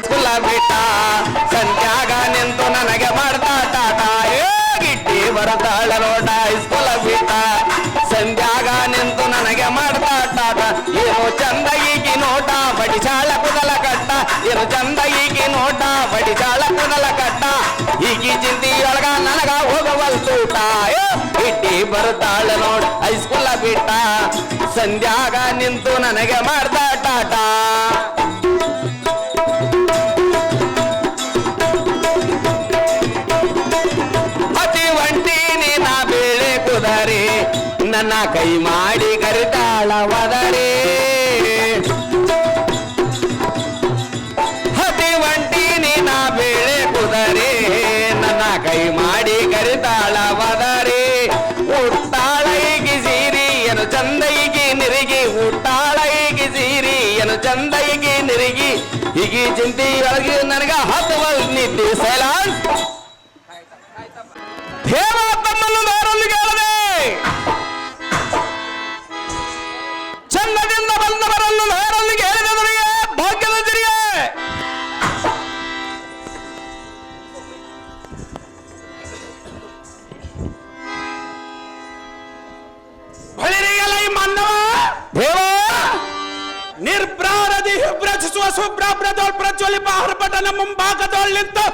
ಸ್ಕೂಲ ಬಿಟ್ಟ ಸಂತ್ಯಾಗ ನಿಂತು ನನಗೆ ಮಾಡ್ತಾ ಟಾಟ ಗಿಟ್ಟಿ ಬರುತ್ತಾಳ ನೋಟ ಸ್ಕೂಲ ಬಿಟ್ಟ ಸಂತ್ಯಾಗ ನಿಂತು ನನಗೆ ಮಾಡ್ತಾ ಟಾಟ ಏನು ಚಂದ ಈಗಿ ನೋಟ ಬಡಿಸಾಳ ಕುದಲ ಕಟ್ಟ ಏನು ಚಂದ ಈಗಿ ನೋಟ ಬಡಿಸಾಳ ಕುದಲ ಕಟ್ಟ ಈಗಿ ಚಿಂತಿಯೊಳಗ ನನಗ ಹೋಗವಲ್ ತೂಟ ಗಿಟ್ಟಿ ಬರುತ್ತಾಳ ನೋಡ್ ಹೈಸ್ಕೂಲ ಬಿಟ್ಟ ಸಂಧ್ಯಾಗ ನಿಂತು ನನಗೆ ಮಾಡ್ತಾ ಟಾಟ ಕುದರೆ ನನ್ನ ಕೈ ಮಾಡಿ ಕರಿತಾಳ ಒದರೆ ಹತಿ ಒಂಟಿನಿ ನಾ ಬೇಳೆ ಕುದರೆ ನನ್ನ ಕೈ ಮಾಡಿ ಕರಿತಾಳ ಒದರೆ ಉಟ್ಟಾಳ ಈಗಿ ಸೀರಿ ಏನು ಚಂದ ಈಗಿ ನಿರಿಗಿ ಉಟ್ಟಾಳ ಈಗಿ ಸೀರಿ ಏನು ಚಂದ ಈಗಿ ನಿರಿಗಿ ಹೀಗಿ ಚಿಂತಿ ಒಳಗಿ ನನಗ ಹತ್ತವಲ್ ನಿದ್ದೆ ಸೈಲಾನ್ಸ್ ಹೇಮ ತಮ್ಮನ್ನು ಬೇರೊಂದಿಗೆ ಚಂದದಿಂದ ಬಂದವರನ್ನು ಬೇರೊಂದಿಗೆ ಹೇಳಿದವರಿಗೆ ಭಾಗ್ಯದ ತಿರಿಯೇ ಬಳಿರಿಗೆಲ್ಲ ಈ ಮಾನವ ದೇವ ನಿರ್ಭ್ರಾರದಿ ಪ್ರಚಿಸುವ ಸುಬ್ರಾಬ್ರದೋಳ್ ಪ್ರಜ್ವಲಿಪ ಹರ್ಪಟನ ಮುಂಭಾಗದೋಳ್ ನಿಂತು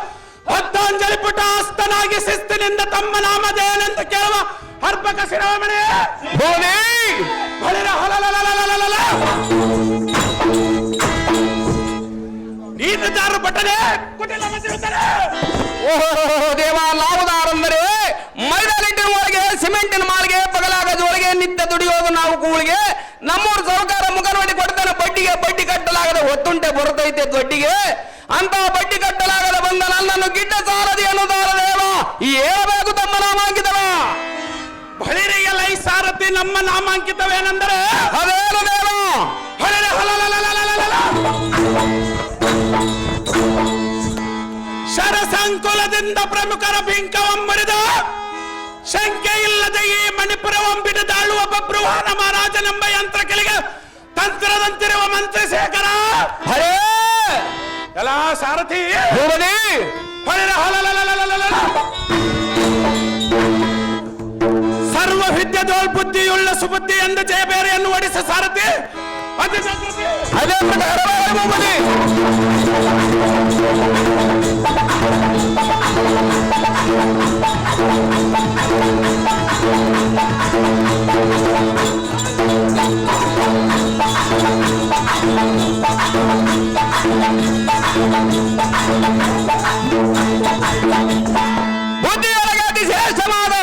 ಭಕ್ತಾಂಜಲಿ ಪುಟ ಆಸ್ತನಾಗಿ ಶಿಸ್ತಿನಿಂದ ತಮ್ಮ ನಾಮಧೇಯನೆಂದು ಕೇಳುವ ಹರ್ಪಕ ಶಿರೋಮಣಿ ನೀನು ದಾರು ಪಟ್ಟನೆ ಓಹೋ ದೇವ ನಾವುದಾರಂದರೆ ಮೈದಾನಿಟ್ಟಿನ ಒಳಗೆ ಸಿಮೆಂಟಿನ ಮಾಳಿಗೆ ಬಗಲಾಗದ ಒಳಗೆ ನಿತ್ಯ ದುಡಿಯೋದು ನಾವು ಕೂಳಿಗೆ ನಮ್ಮೂರು ಸರ್ಕಾರ ಮುಖ ನೋಡಿ ಕೊಡ್ತಾನೆ ಬಡ್ಡಿಗೆ ಬಡ್ಡಿ ಕಟ್ಟಲಾಗದ ಹೊತ್ತುಂಟೆ ಬರುತ್ತೈತೆ ದೊಡ್ಡಿಗೆ ಅಂತ ಬಡ್ಡಿ ಕಟ್ಟಲಾಗದ ಬಂದ ನನ್ನನ್ನು ಗಿಡ್ಡ ಸಾರದಿ ಅನ್ನೋದಾರ ದೇವ ಹೇಳಬೇಕು ತಮ್ಮ ನಾಮಾಂಕಿತವ ಬಳಿರಿಗೆಲ್ಲ ಈ ಸಾರಥಿ ನಮ್ಮ ನಾಮಾಂಕಿತವೇನೆಂದರೆ ಅದೇನು ದೇವ ಶರಸಂಕುಲದಿಂದ ಪ್ರಮುಖರ ಬಿಂಕವಮ್ಮರಿದ ಶಂಕೆ ಇಲ್ಲದೆ ಈ ಮಣಿಪುರವಂಬಿಡಿದಾಳುವ ಬಬ್ರುವಾನ ಮಹಾರಾಜನೆಂಬ ಯಂತ್ರ ಕೆಳಗೆ ತಂತ್ರದಂತಿರುವ ಮಂತ್ರಿ ಶೇಖರ ಹರೇ ಎಲ್ಲ ಸಾರಥಿ ಸರ್ವ ವಿದ್ಯೆದೋಳ್ ಬುದ್ಧಿಯುಳ್ಳ ಸುಬುದ್ಧಿ ಎಂದು ಜಯಬೇರೆಯನ್ನು ಓಡಿಸ ಸಾರಥಿ ಅದೇ ಬುದ್ಧಿಯೊಳಗೆ ಅತಿ ಶ್ರೇಷ್ಠವಾದ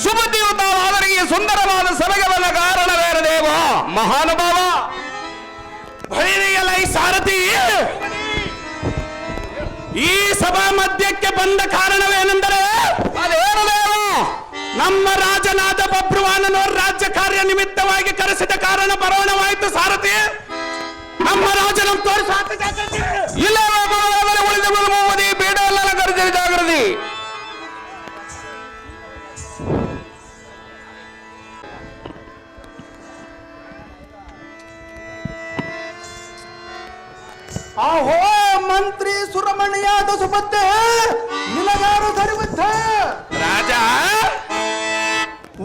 ಸುಬುದ್ಧಿಯುತವಾದರಿಗೆ ಸುಂದರವಾದ ಸಭೆಗಳ ಕಾರಣವೇನು ದೇವ ಮಹಾನುಭಾವ ಭೈರಿಗೆಲ್ಲ ಈ ಸಾರಥಿ ಈ ಸಭಾ ಮಧ್ಯಕ್ಕೆ ಬಂದ ಕಾರಣವೇನೆಂದರೆ ಅದೇನು ದೇವ ನಮ್ಮ ರಾಜನಾದ ಬಬ್ರುವಾನನವರು ರಾಜ್ಯ ಕಾರ್ಯ ನಿಮಿತ್ತವಾಗಿ ಕರೆಸಿದ ಕಾರಣ ಬರೋಣವಾಯಿತು ಸಾರಥಿ ನಮ್ಮ ರಾಜನ ತೋರಿಸ ಇಲ್ಲ ಉಳಿದ ಮೂವದಿ ಬೇಡ ಎಲ್ಲ ಕರೆಸಿದ ಜಾಗೃತಿ ಆಹೋ ಮಂತ್ರಿ ಸುರಮಣಿಯಾದ ಸುಪತ್ತೆ ನಿನಗಾರು ಸರಿಬುದ್ಧ ರಾಜ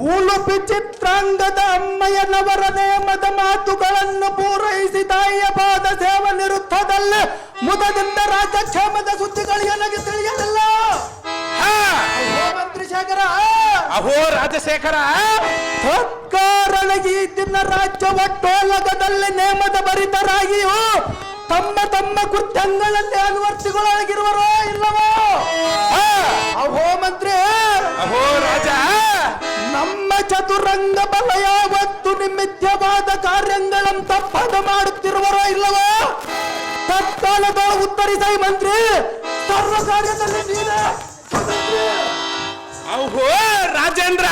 ಉಳುಪಿ ಚಿತ್ರಾಂಗದ ಅಮ್ಮಯ್ಯನವರ ನೇಮದ ಮಾತುಗಳನ್ನು ಪೂರೈಸಿ ತಾಯಿಯ ಪಾದ ಸೇವ ನಿರುತ್ತದಲ್ಲ ಮುದದಿಂದ ರಾಜ್ಯಕ್ಷೇಮದ ಸುದ್ದಿಗಳು ನನಗೆ ತಿಳಿಯಲಿಲ್ಲ ಮಂತ್ರಿ ಶೇಖರ ಅಹೋ ರಾಜಶೇಖರ ಕಾರಣ ಈ ದಿನ ರಾಜ್ಯ ಒಟ್ಟೋಲಗದಲ್ಲಿ ನೇಮದ ಭರಿತರಾಗಿಯೂ ತಮ್ಮ ತಮ್ಮ ಕೃತ್ಯಗಳಲ್ಲಿ ಅನುವರ್ತಿಗಳಾಗಿರುವರೋ ಇಲ್ಲವೋ ಅಹೋ ಮಂತ್ರಿ ಅಹೋ ರಾಜ ನಮ್ಮ ಚತುರಂಗ ಬಲ ಯಾವತ್ತು ನಿಮಿತ್ತವಾದ ಕಾರ್ಯಗಳನ್ನು ತಪ್ಪದ ಮಾಡುತ್ತಿರುವರೋ ಇಲ್ಲವೋ ತತ್ಕಾಲದ ಉತ್ತರಿಸೈ ಮಂತ್ರಿ ಸರ್ವ ಕಾರ್ಯದಲ್ಲಿ ನೀನೇ ಅಹೋ ರಾಜೇಂದ್ರ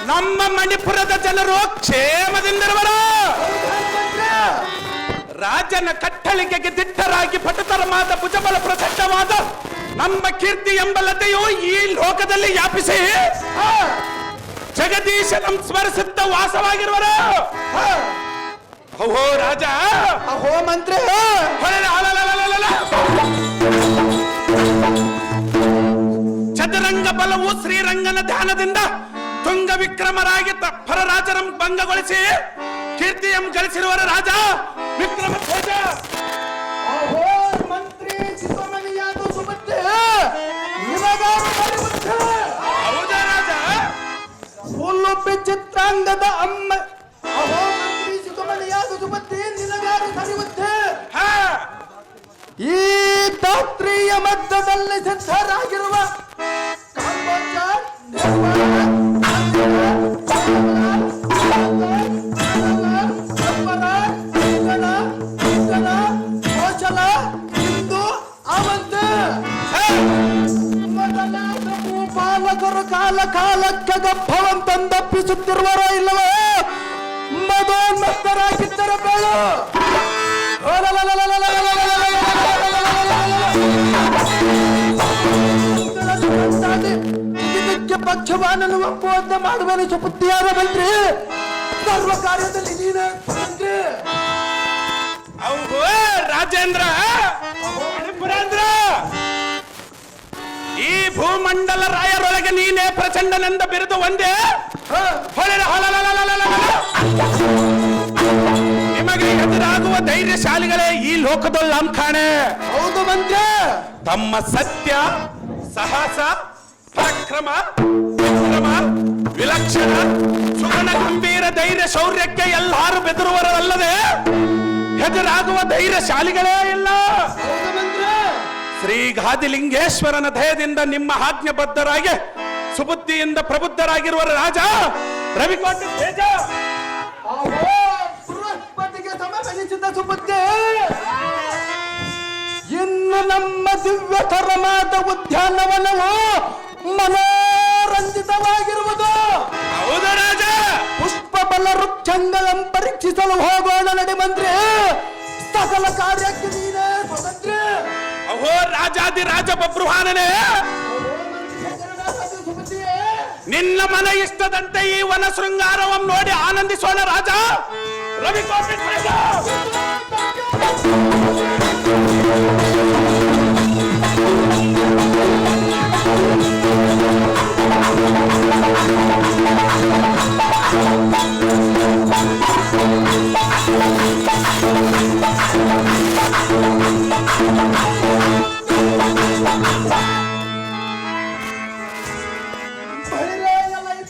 ನಮ್ಮ ಮಣಿಪುರದ ಜನರು ಕ್ಷೇಮದಿಂದಿರುವರು ರಾಜನ ಕಟ್ಟಳಿಗೆಗೆ ದಿಟ್ಟರಾಗಿ ಪಟುತರವಾದ ಭುಜಬಲ ಪ್ರಚಂಡವಾದ ನಮ್ಮ ಕೀರ್ತಿ ಎಂಬಲತೆಯು ಈ ಲೋಕದಲ್ಲಿ ವ್ಯಾಪಿಸಿ ಜಗದೀಶನ ಸ್ಮರಿಸುತ್ತ ವಾಸವಾಗಿರುವರು ಓಹೋ ರಾಜ, ಅಹೋ ಮಂತ್ರಿ, ಚದುರಂಗ ಬಲವು ಶ್ರೀರಂಗನ ಧ್ಯಾನದಿಂದ ತುಂಗ ವಿಕ್ರಮರಾಗಿ ಪರರಾಜನ ಭಂಗಗೊಳಿಸಿ ಕೀರ್ತಿಯಂ ಗಳಿಸಿರುವರ ರಾಜ ವಿಕ್ರಮ ಧ್ವಜ. ಅಹೋ ಮಂತ್ರಿ ಚಿಕ್ಕಮನೆಯಾದ ಸುಮತಿ, ನಿಮಗಾರು ಬರುವಂತೆ. ಹೌದಾ ರಾಜ? ಉಲ್ಲುಪಿ ಚಿತ್ರಾಂಗದ ಅಮ್ಮ. ಅಹೋ ಮಂತ್ರಿ ಚಿಕ್ಕಮನೆಯಾದ ಸುಮತಿ, ನಿನಗಾರು ಸರಿಯುತ್ತೆ. ಈ ಧಾತ್ರಿಯ ಮಧ್ಯದಲ್ಲಿ ಸಿದ್ಧರಾಗಿರುವ ಕಾಂಬೋಜ, ಪಾಲಕರು ಕಾಲ ಕಾಲಕ್ಕೆ ಗರ್ಭವಂ ತಂದಪ್ಪಿಸುತ್ತಿರುವರೋ ಇಲ್ಲವೋ ಮದೋನ್ಮತ್ತರಾಗಿದ್ದರೆ ಬೇಡ. ಇದಕ್ಕೆ ಪಕ್ಷವಾನನು ಒಪ್ಪುವಂತ ಮಾಡುವನು ಸುಪುತ್ತಿಯಾದ ಮಂತ್ರಿ. ಸರ್ವ ಕಾರ್ಯದಲ್ಲಿ ನೀನು ಮಂತ್ರಿ. ರಾಜೇಂದ್ರ, ಪುರೇಂದ್ರ, ಈ ಭೂಮಂಡಲ ರಾಯರೊಳಗೆ ನೀನೇ ಪ್ರಚಂಡನೆಂದ ಬಿರುದು ಒಂದೇ. ನಿಮಗೆ ಎದುರಾಗುವ ಧೈರ್ಯಶಾಲಿಗಳೇ ಈ ಲೋಕದೊಳ್ಳಂಕಾಣೆ. ಹೌದು ಮಂತ್ರಿ. ತಮ್ಮ ಸತ್ಯ, ಸಾಹಸ, ಪರಾಕ್ರಮ, ವಿಕ್ರಮ, ವಿಲಕ್ಷಣ, ಸುಗುಣ ಗಂಭೀರ ಧೈರ್ಯ ಶೌರ್ಯಕ್ಕೆ ಎಲ್ಲರೂ ಬೆದರುವರಲ್ಲದೆ ಎದುರಾಗುವ ಧೈರ್ಯಶಾಲಿಗಳೇ ಇಲ್ಲ. ಹೌದು ಮಂತ್ರಿ. ಶ್ರೀ ಗಾದಿಲಿಂಗೇಶ್ವರನ ದಯದಿಂದ ನಿಮ್ಮ ಆಜ್ಞೆಬದ್ಧರಾಗಿ ಸುಬುದ್ಧಿಯಿಂದ ಪ್ರಬುದ್ಧರಾಗಿರುವ ರಾಜ ರವಿಕೋಟೆ ತೇಜ. ಬೃಹಸ್ಪತಿಗೆ ಸಮಬಲಿಸಿದ ಸುಬುದ್ಧಿ ಇನ್ನು ನಮ್ಮ ದಿವ್ಯತರವಾದ ಉದ್ಯಾನವನವು ಮನೋರಂಜಿತವಾಗಿರುವುದು. ಹೌದು ರಾಜ. ಪುಷ್ಪ ಬಲ ವೃಕ್ಷಗಳನ್ನು ಪರೀಕ್ಷಿಸಲು ಹೋಗೋಣ ನಡಿ ಮಂತ್ರಿ. ಸಕಲ ಕಾರ್ಯಕ್ಕೆ ನೀನೇ ಸ್ವತಂತ್ರಿ. ಅಹೋ ರಾಜಾದಿ ರಾಜ ಬಬ್ರುವಾನನೇ, ನಿನ್ನ ಮನ ಇಷ್ಟದಂತೆ ಈ ವನ ಶೃಂಗಾರವಂ ನೋಡಿ ಆನಂದಿಸೋಣ ರಾಜ ರವಿಕೋಟೆ ತೇಜ.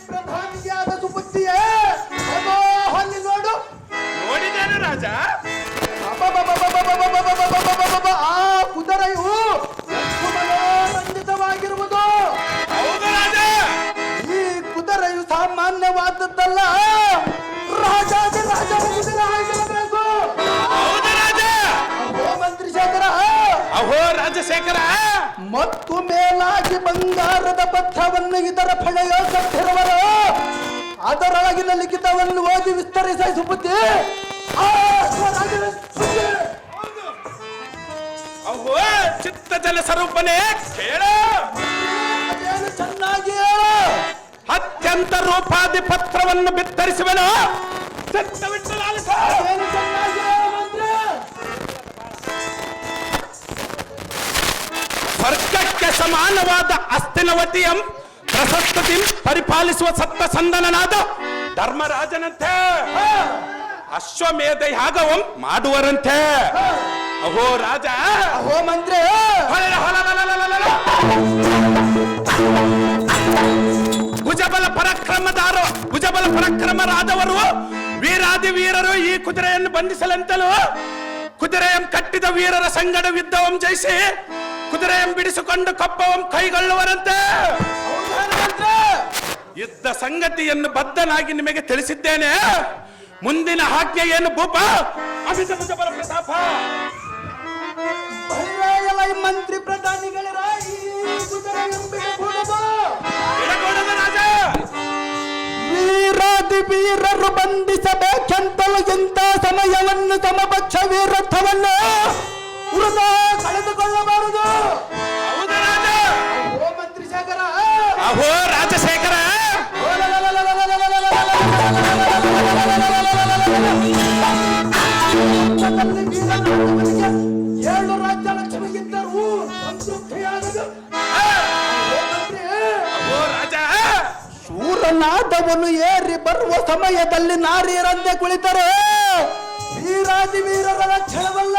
ಪ್ರಧಾನಿಯಾದ ಸುಬುದ್ಧಿಯೇ, ಅದೋ ಅಲ್ಲಿ ನೋಡು. ನೋಡಿದ್ದೇನೆ ರಾಜ. ಆ ಕುದುರೆಯು ಎಷ್ಟು ಮನೋರಂಜಿತವಾಗಿರುವುದು. ಹೌದು ರಾಜ. ಈ ಕುದುರೆಯು ಸಾಮಾನ್ಯವಾದದ್ದಲ್ಲ, ರಾಜಾದಿ ರಾಜ ಕುದುರೆ ಆಗಿರಬೇಕು. ಹೌದು ರಾಜ. ಅಹೋ ಮಂತ್ರಿ ಶೇಖರ, ಅಹೋ ರಾಜಶೇಖರ, ಮತ್ತು ಮೇಲಾಗಿ ಬಂಗಾರದ ಪತ್ರವನ್ನು ಇದರ ಫಣೆಯ ಸತ್ತಿರುವರು ಅದರೊಳಗಿನ ಲಿಖಿತವನ್ನು ಓದಿ ವಿಸ್ತರಿಸ ಸುಬುದ್ಧಿ. ಅಹೋ ಚಿತ್ತ ಜಲ ಸ್ವರೂಪನೇ ಕೇಳ. ಅದೇನು ಚೆನ್ನಾಗಿ ಅತ್ಯಂತ ರೂಪಾದಿ ಪತ್ರವನ್ನು ಬಿತ್ತರಿಸುವೆನು. ಚಿತ್ತವಿಟ್ಟು ಲಾಲಿಸ. ಏನು ಚೆನ್ನಾಗಿ ಮಂತ್ರಿ. ಸ್ವರ್ಗಕ್ಕೆ ಸಮಾನವಾದ ಅಸ್ತಿನವತಿಯಂ ಪ್ರಶಸ್ತಿ ಪರಿಪಾಲಿಸುವ ಸತ್ತ ಸಂದನನಾದ ಧರ್ಮರಾಜನಂತೆ ಅಶ್ವಮೇಧ ಯಾಗವಂ ಮಾಡುವರಂತೆ. ಅಹೋ ರಾಜ. ಅಹೋ ಮಂತ್ರಿ. ಭುಜಬಲ ಪರಾಕ್ರಮರಾದವರು ವೀರಾದಿ ವೀರರು ಈ ಕುದುರೆಯನ್ನು ಬಂಧಿಸಲೆಂತಲೂ ಕುದುರೆಯಂ ಕಟ್ಟಿದ ವೀರರ ಸಂಗಡವಿದ್ದವಂ ಜಯಿಸಿ ಕುದುರೆಯಂ ಬಿಡಿಸಿಕೊಂಡು ಕಪ್ಪವಂ ಕೈಗೊಳ್ಳುವರಂತೆ. ಯುದ್ಧ ಸಂಗತಿಯನ್ನು ಬದ್ಧನಾಗಿ ನಿಮಗೆ ತಿಳಿಸಿದ್ದೇನೆ. ಮುಂದಿನ ಆಜ್ಞೆ ಏನು ಭೂಪ? ಅಮಿತ ಭುಜಬಲ ಪ್ರತಾಪ. ಮಂತ್ರಿ ಪ್ರಧಾನಿಗಳ ರಾಜ. ವೀರಾದಿ ವೀರರು ಬಂಧಿಸಬೇಕೆಂತಲೂ ಇಂಥ ಸಮಯವನ್ನು ಸಮಪಕ್ಷ ವೀರತ್ವವನ್ನು ವೃಥಾ ಕಳೆದುಕೊಳ್ಳಬಾರದು. ಹೌದು ರಾಜ. ಅಹೋ ಮಂತ್ರಿ ಶೇಖರ. ಅಹೋ ರಾಜಶೇಖರ. ಜನ್ಮದಲ್ಲಿ ವೀರರಾಜನಿಗೆ 7 ರಾಜ್ಯ ಲಕ್ಷ್ಮಿಗಿದ್ದರೂ ಸಂತೃಪ್ತಿಯಾಗದು. ಶೂರನಾದವನು ಏರಿ ಬರುವ ಸಮಯದಲ್ಲಿ ನಾರಿಯರಂತೆ ಕುಳಿತರೆ ವೀರಾದಿ ವೀರರ ಲಕ್ಷಣವಲ್ಲ.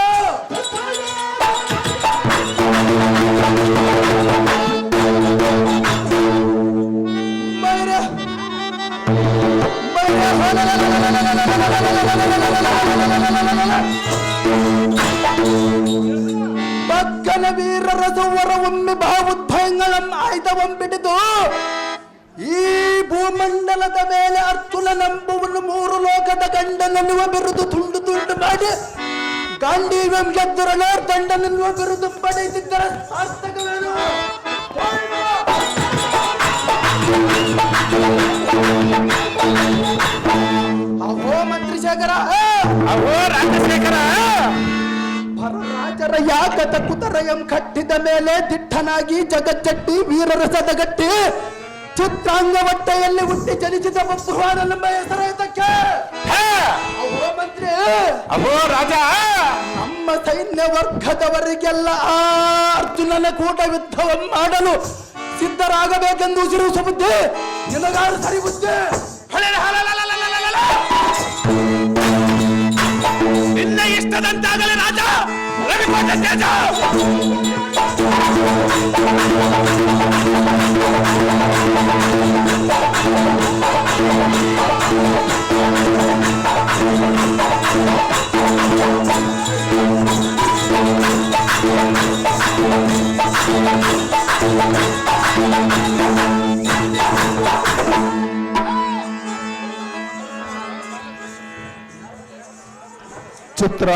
ಬಕ್ಕನ ವೀರರ ಸುವರ ಒಮ್ಮೆ ಭಾವುದ್ಭಯಂಗಳಂ ಆಯ್ದವಂ ಬಿಡಿದು ಈ ಭೂಮಂಡಲದ ಮೇಲೆ ಅರ್ಜುನನೆಂಬುವನು 3 ಲೋಕದ ಗಂಡನೆನ್ನುವ ಬಿರುದು ತುಂಡು ತುಂಡು ಮಾಡಿ ಗಾಂಡೀವ್ಯಂ ಗೆದ್ದರನಾರ್ದಂಡನೆನ್ನುವ ಬಿರುದು ಪಡೆದಿದ್ದರ ಸಾರ್ಥಕವೇನು? ಅಹೋ ಮಂತ್ರಿಶೇಖರ, ಅಹೋ ರಾಜಶೇಖರ, ಪರರಾಜರ ಯಾಗದ ಕುತರಯಂ ಕಟ್ಟಿದ ಮೇಲೆ ದಿಟ್ಟನಾಗಿ ಜಗಜ್ಜಟ್ಟಿ ವೀರರಸದ ಗಟ್ಟಿ ಚಿತ್ರಾಂಗ ಹೊಟ್ಟೆಯಲ್ಲಿ ಹುಟ್ಟಿ ಜನಿಸಿದ ಬಬ್ಬುವಾನೆಂಬ ಹೆಸರಾಯ್ತಕ್ಕೆ. ಅಹೋ ಮಂತ್ರಿ, ಅಹೋ ರಾಜ, ನಮ್ಮ ಸೈನ್ಯ ವರ್ಗದವರಿಗೆಲ್ಲ ಆ ಅರ್ಜುನನ ಕೂಟ ಯುದ್ಧವನ್ನು ಮಾಡಲು ಸಿದ್ಧರಾಗಬೇಕೆಂದು ಉಸಿರು ಬುದ್ಧಿ ನಿನಗಾರು ಸರಿ ಬುದ್ಧಿ. ನಿನ್ನ ಇಷ್ಟದಂತಾಗಲಿ ರಾಜ. ರವಿಪಟ ತೇಜ, ಚಿತ್ರ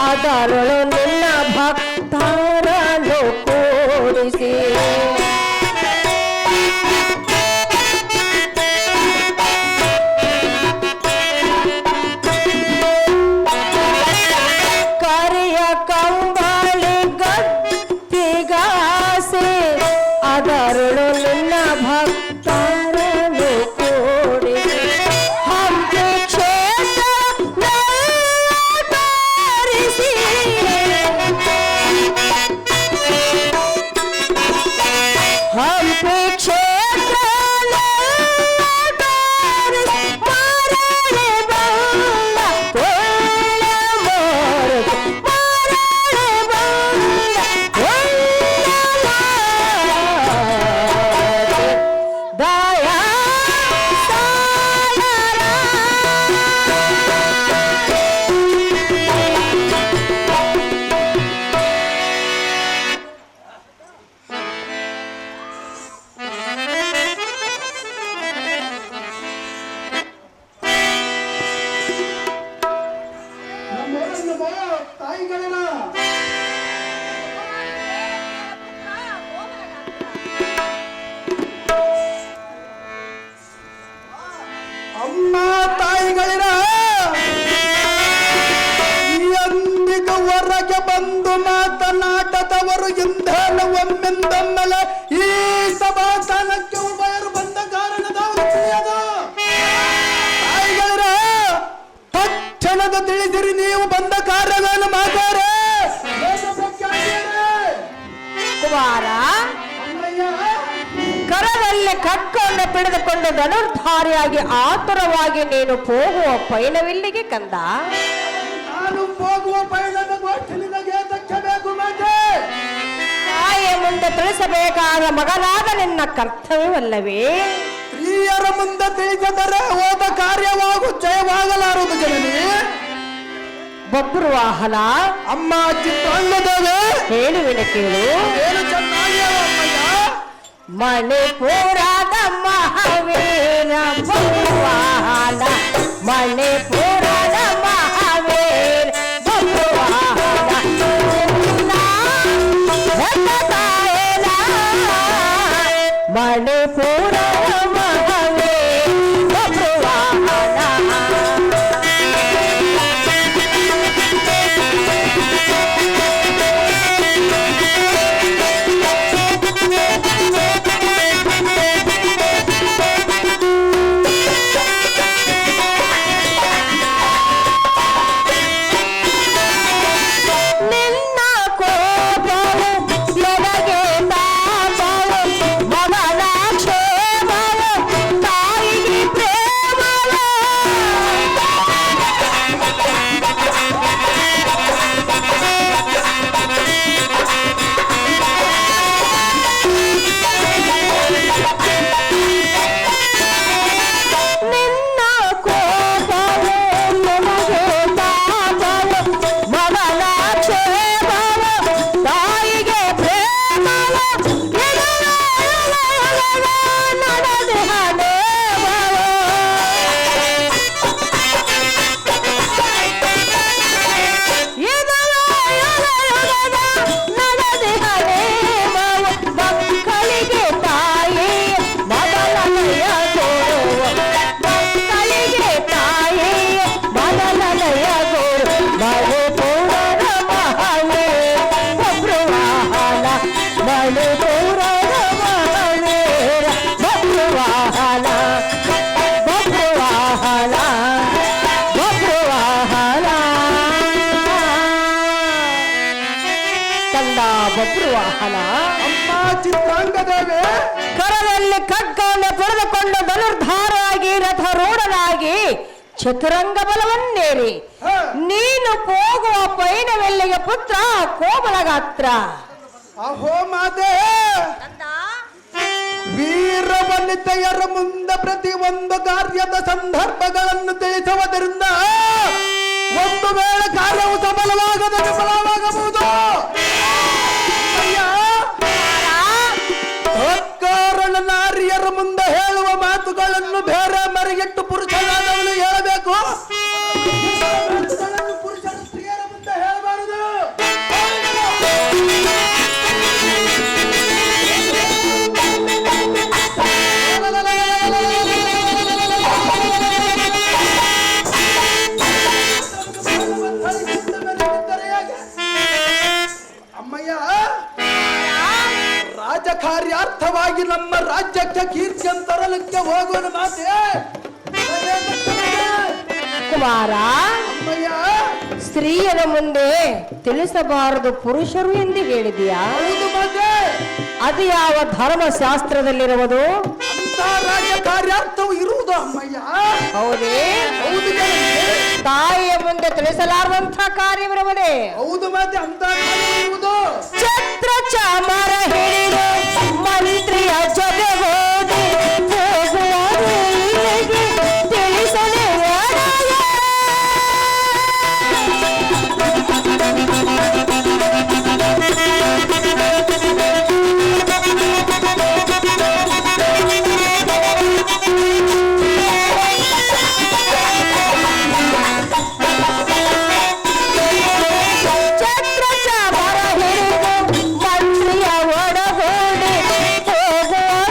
ಅದರಳು ನಿನ್ನ ಭಕ್ತರನ್ನು ಕೂಡಿಸಿ ಕರಿಯ ಕಂಬಳಿ ಗಟ್ಟಿಗಾಸಿ ಅದರಳು ನಿನ್ನ ಭಕ್ತರನ್ನು ಅಮ್ಮ ತಾಯಿಗಳಿರ ಎಂದಿಗೂ ಹೊರಗೆ ಬಂದು ಮಾತನಾಟದವರು ಇಂಧನ ಒಮ್ಮೆಂದೊಮ್ಮೆಲೆ ಈ ಸಭಾಸ್ಥಾನಕ್ಕೆ ಉಭಯರು ಬಂದ ಕಾರಣದವರು ತಿಳಿಯದು. ತಾಯಿಗಳಿರ ತಕ್ಷಣದ ತಿಳಿಸಿರಿ, ನೀವು ಬಂದ ಕಾರ್ಯಗಳನ್ನು ಮಾತಾರೆ ಕುಮಾರ, ಕರದಲ್ಲಿ ಕಕ್ಕನ್ನು piಡಿದುಕೊಂಡು ಧನುರ್ಧಾರಿಯಾಗಿ ಆತುರವಾಗಿ ನೀನು ಹೋಗುವ ಪಯಣವಿಲ್ಲಿಗೆ ಕಂದ. ನಾನು ಹೋಗುವ ಪಯಣದ ಗೋಷ್ಠಿನಿಗೆ ಬೇಕು ಮತ್ತೆ ತಾಯಿಯ ಮುಂದೆ ತಿಳಿಸಬೇಕಾದ ಮಗನಾದ ನಿನ್ನ ಕರ್ತವ್ಯವಲ್ಲವೇ? ಸ್ತ್ರೀಯರ ಮುಂದೆ ತಿಳಿಸಿದರೆ ಹೋದ ಕಾರ್ಯವಾಗು ಜಯವಾಗಲಾರದು ಜನನಿ. ಬಬ್ರು ವಾಹನ ಅಮ್ಮ ಚಿತ್ರಾಂಗದೇವೆ ಹೇಳುವಿನ ಕೇಳು. ಏನು ಚೆನ್ನಾಗಿ ಅಮ್ಮಯ್ಯ. ಮಣಿಪುರದ ಮಹಾವೀರ ಬಬ್ರು ವಾಹನ, ಮಣಿಪುರದ ಮಹಾವೀರ ಬಬ್ರು ವಾಹನ, ಮಣಿಪುರದ ಮಹಾವೀರ ಬಬ್ರು ವಾಹನ. ಅಮ್ಮ ಚಿತ್ರಾಂಗದೇವೆ, ಕರದಲ್ಲಿ ಖಡ್ಗವನ್ನು ಪಡೆದುಕೊಂಡು ಧನುರ್ಧಾರಾಗಿ ರಥರೂಢನಾಗಿ ಚತುರಂಗ ಬಲವನ್ನೇರಿ ನೀನು ಹೋಗುವ ಪಯಣವೆಲ್ಲಿಗೆ ಪುತ್ರ ಕೋಮಲಗಾತ್ರ. ಅಹೋ ಮಾತೆ, ವೀರ ವನಿತೆಯರ ಮುಂದೆ ಪ್ರತಿ ಒಂದು ಕಾರ್ಯದ ಸಂದರ್ಭಗಳನ್ನು ತಿಳಿಸುವುದರಿಂದ ಒಂದು ವೇಳೆ ಕಾರ್ಯವು ಸಫಲವಾಗದೆ ವಿಫಲವಾಗಬಹುದು. ಕಾರಣ ನಾರಿಯರ ಮುಂದೆ ಹೇಳುವ ಮಾತುಗಳನ್ನು ಬೇರೆ ಮರೆಗಿಟ್ಟು ಪುರುಷನಾದವನು ಹೇಳಬೇಕು. ಪುರುಷರು ಸ್ತ್ರೀಯರ ಮುಂದೆ ಹೇಳಬಾರದು. ಅಮ್ಮಯ್ಯ, ರಾಜಕಾರ್ಯಾರ್ಥವಾಗಿ ನಮ್ಮ ರಾಜ್ಯಕ್ಕೆ ಕೀರ್ತಿಯನ್ನು ತರಲಿಕ್ಕೆ ಹೋಗೋಣ ಮಾತೆ. ಕುಮಾರ, ಅಮ್ಮಯ್ಯ, ಸ್ತ್ರೀಯರ ಮುಂದೆ ತಿಳಿಸಬಾರದು ಪುರುಷರು ಎಂದು ಹೇಳಿದೆಯಾ? ಹೌದು ಮಾತೆ. ಅದು ಯಾವ ಧರ್ಮಶಾಸ್ತ್ರದಲ್ಲಿರುವುದು? ಅಂತ ರಾಜಕಾರ್ಯಾರ್ಥವು ಇರುವುದು ಅಮ್ಮಯ್ಯ. ಹೌದೇ? ಹೌದು ಜನನಿ. ತಾಯಿಯ ಮುಂದೆ ತಿಳಿಸಲಾರದಂಥ ಕಾರ್ಯವಿರುವುದೇ? ಹೌದು ಮಾತೆ, ಅಂತ ಇರುವುದು. ಛತ್ರ ಚಾಮರ ಹಿಡಿದು ಮಂತ್ರಿಯ ಜೊತೆ ಹೋಗಿ ತಿಳಿಸಲೇ ಛತ್ರ ಚಾಮರ ಹಿಡಿದು ಮಂತ್ರಿಯ ಒಡಗೂಡಿ ಹೋಗುವ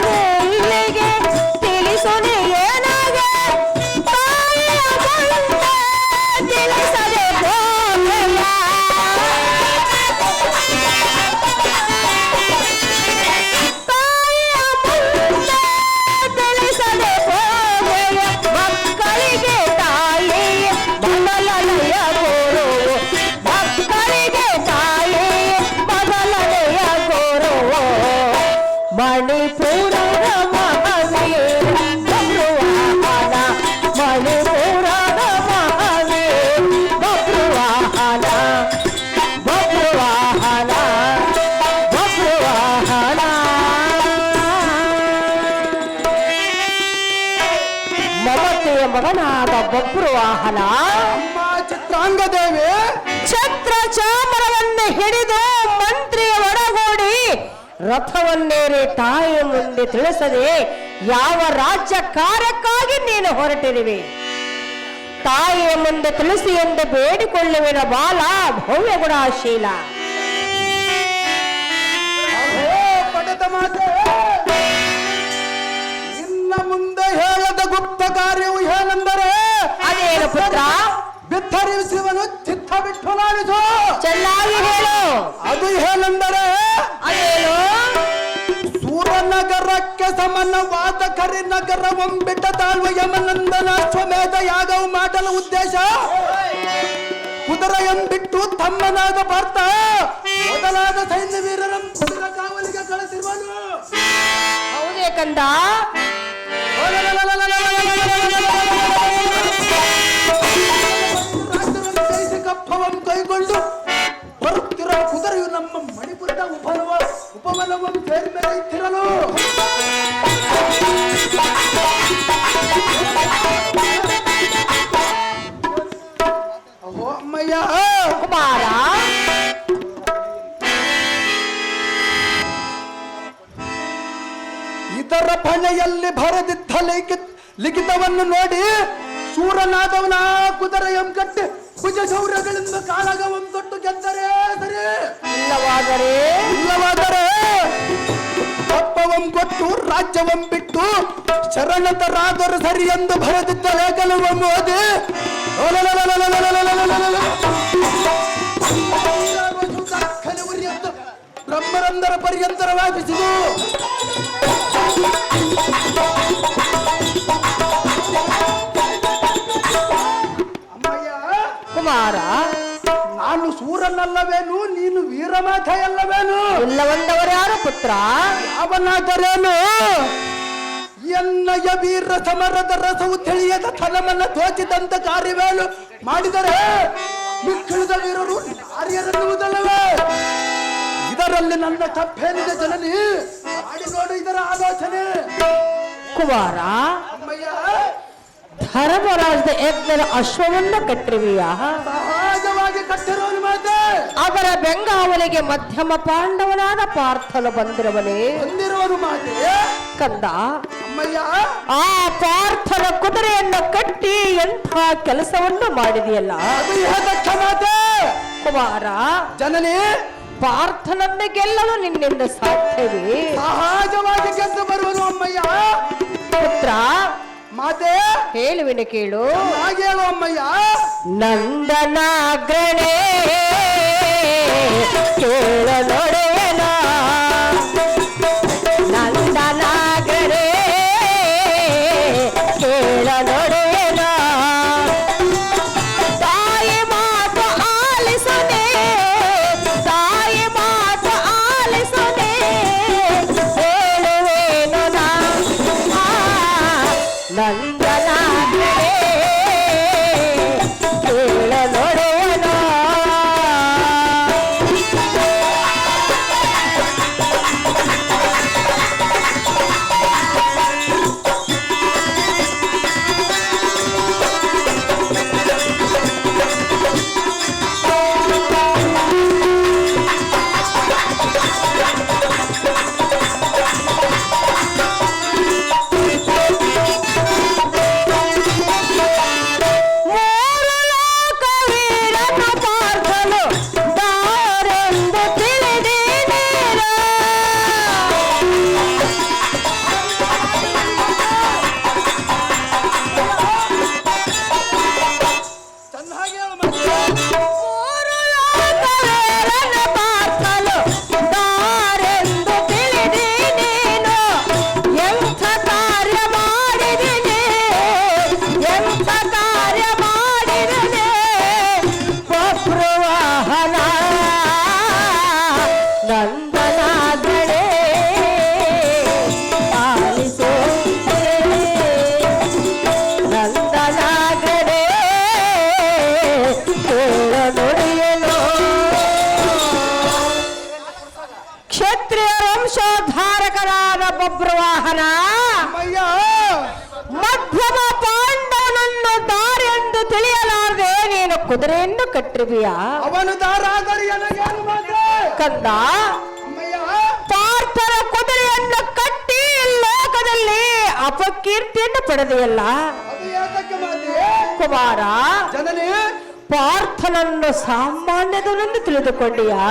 ತಾಯಿಯ ಮಗನಾದ ಬೊಬ್ಬರು ವಾಹನ ಅಮ್ಮ ಚಿತ್ರಾಂಗ ದೇವಿ ಛತ್ರ ಚಾಮರವನ್ನು ಹಿಡಿದು ಮಂತ್ರಿಯ ಒಡಗೂಡಿ ರಥವನ್ನೇರಿ ತಾಯಿಯ ಮುಂದೆ ತಿಳಿಸದೆ ಯಾವ ರಾಜ್ಯ ಕಾರ್ಯಕ್ಕಾಗಿ ನೀನು ಹೊರಟಿರುವೆ ತಾಯಿಯ ಮುಂದೆ ತಿಳಿಸಿ ಎಂದು ಬೇಡಿಕೊಳ್ಳುವಿನ ಬಾಲ ಭವ್ಯ ಗುಣಶೀಲ. ಪಡೆದ ಮಾತೆ ಇನ್ನ ಮುಂದೆ ಹೇಳದ ಗುಪ್ತ ಕಾರ್ಯವು ಏನೆಂದರೆ ಅದೇನು ಪುತ್ರ ಬಿತ್ತರಿಸುವನು ಚಿತ್ತ ಬಿಟ್ಟು ನಾಡಿಸು. ಚೆನ್ನಾಗಿ ಹೇಳು. ಅದು ಏನೆಂದರೆ ಅದೇನು ಸೂರನಗರಕ್ಕೆ ಸಮನವಾದ ಕರಿನಗರವೊಂಬಿಟ್ಟ ತಾಳ್ವ ಯಮನಂದನ ಅಶ್ವಮೇಧ ಯಾಗವು ಮಾಡಲು ಉದ್ದೇಶ ಕುದುರೆಯಂಬಿಟ್ಟು ತಮ್ಮನಾದ ಪಾರ್ಥ ಮೊದಲಾದ ಸೈನ್ಯ ವೀರರನ್ನು ಕುದುರೆ ಕಾವಲಿಗೆ ಕಳಿಸಿರುವನು. ಹೌದೇ ಕಂದ ರಾಜ್ಯವನ್ನು ಜಯಿಸಿ ಕಪ್ಪವನ್ನು ಕೈಗೊಂಡು ಬರುತ್ತಿರುವ ಕುದುರೆಯು ನಮ್ಮ ಮಣಿಪುರದ ಉಪವನವನ್ನು ಸೇರಿ ಮೇಲೆ ಇತ್ತಿರಲು ಅಹೋ ಅಮ್ಮಯ್ಯ ಕುಮಾರ ಇದರ ಪಣೆಯಲ್ಲಿ ಬರೆದಿದ್ದ ಲಿಖಿತವನ್ನು ನೋಡಿ ಶೂರನಾದವನ ಕುದುರೆಯಂ ಕಟ್ಟಿ ಭುಜ ಶೌರ್ಯಗಳಿಂದ ಕಾಳಗವಂ ತೊಟ್ಟು ಗೆದ್ದರೆ ಸರಿ, ಇಲ್ಲವಾದರೆ ಕಪ್ಪವಂ ಕೊಟ್ಟು ರಾಜ್ಯವಂ ಬಿಟ್ಟು ಶರಣತರಾದರು ಸರಿ ಎಂದು ಬರೆದಿದ್ದ ಲೇಖನವನ್ನು ಓದಿ ಬ್ರಹ್ಮರಂದರ ಪರ್ಯಂತರವಾಗಿಸಿದು. ಅಮ್ಮಯ್ಯ ಕುಮಾರ ನಾನು ಸೂರನಲ್ಲವೇನು, ನೀನು ವೀರನಾಥಯಲ್ಲವೇನು? ಇಲ್ಲವೆಂದವರು ಯಾರು ಪುತ್ರ? ಅವನಾದರೇನು ಎನ್ನಯ ವೀರ ಸಮರದ ರಸವು ತಿಳಿಯದ ತನಮನ್ನ ತೋಚಿದಂತ ಕಾರ್ಯವೇನು ಮಾಡಿದರೆ ಮಿಕ್ಕಿಳಿದ ವೀರರು ಕಾರ್ಯರನ್ನುವುದಲ್ಲವೇ? ಇದರಲ್ಲಿ ನನ್ನ ತಪ್ಪೇನಿದೆ ಜನನಿ, ಮಾಡಿ ನೋಡು ಇದರ ಆಲೋಚನೆ. ಕುಮಾರ ಅಮ್ಮಯ್ಯ ಧರ್ಮರಾಜದ ಯಜ್ಞದ ಅಶ್ವವನ್ನು ಕಟ್ಟಿರುವಿಯ ಸಹಜವಾಗಿ ಕಟ್ಟಿರೋನು ಮಾತೆ. ಅವರ ಬೆಂಗಾವಲಿಗೆ ಮಧ್ಯಮ ಪಾಂಡವನಾದ ಪಾರ್ಥನು ಬಂದಿರುವನೇ ಬಂದಿರೋನು ಮಾತೆ. ಕಂದ ಅಮ್ಮಯ್ಯ ಆ ಪಾರ್ಥನ ಕುದುರೆಯನ್ನು ಕಟ್ಟಿ ಎಂಥ ಕೆಲಸವನ್ನು ಮಾಡಿದೆಯಲ್ಲ ಅದು ಹೇದಕ್ಕ ಮಾತೆ. ಕುಮಾರ ಜನನಿ ಪಾರ್ಥನನ್ನು ಗೆಲ್ಲಲು ನಿನ್ನಿಂದ ಸಾಧ್ಯವೇ? ಸಹಜವಾಗಿ ಗೆದ್ದು ಬರುವನು ಅಮ್ಮಯ್ಯ. ಪುತ್ರ ಮಾತೆ ಹೇಳುವಿನ ಕೇಳು. ಹಾಗೆ ಹೇಳು ಅಮ್ಮಯ್ಯ. ನಂದನಾಗ್ರಣೆ ಕೇಳ ನೋಡೇನ ನಂದನಾಗ್ರಣೆ ಕೇಳ ನೋಡೇನ ತಾಯಿ ಮಾತು ಆಲಿಸನೆ ತಾಯಿ ಮಾತು ಆಲಿಸನೆ ಹೇಳುವೇನು ನಾ ನಂದನಾಗ್ರಣೆ ಕೇಳ ನೋಡೇನ. ಕುದುರೆಯನ್ನು ಕಟ್ಟಿರುವಿಯಾ? ಅವನು ದಾರಾದರೆ ನನಗೇನು ಮಾತೆ? ಕಂದ, ಅಮ್ಮಯ್ಯ, ಪಾರ್ಥನ ಕುದುರೆಯನ್ನು ಕಟ್ಟಿ ಲೋಕದಲ್ಲಿ ಅಪಕೀರ್ತಿಯನ್ನು ಪಡೆದೆಯಲ್ಲ ಅದು ಯಾತಕ್ಕೆ ಮಾತೆ? ಕುಮಾರ, ಜನನಿ ಪಾರ್ಥನನ್ನು ಸಾಮಾನ್ಯದನೆಂದು ತಿಳಿದುಕೊಂಡಿಯಾ?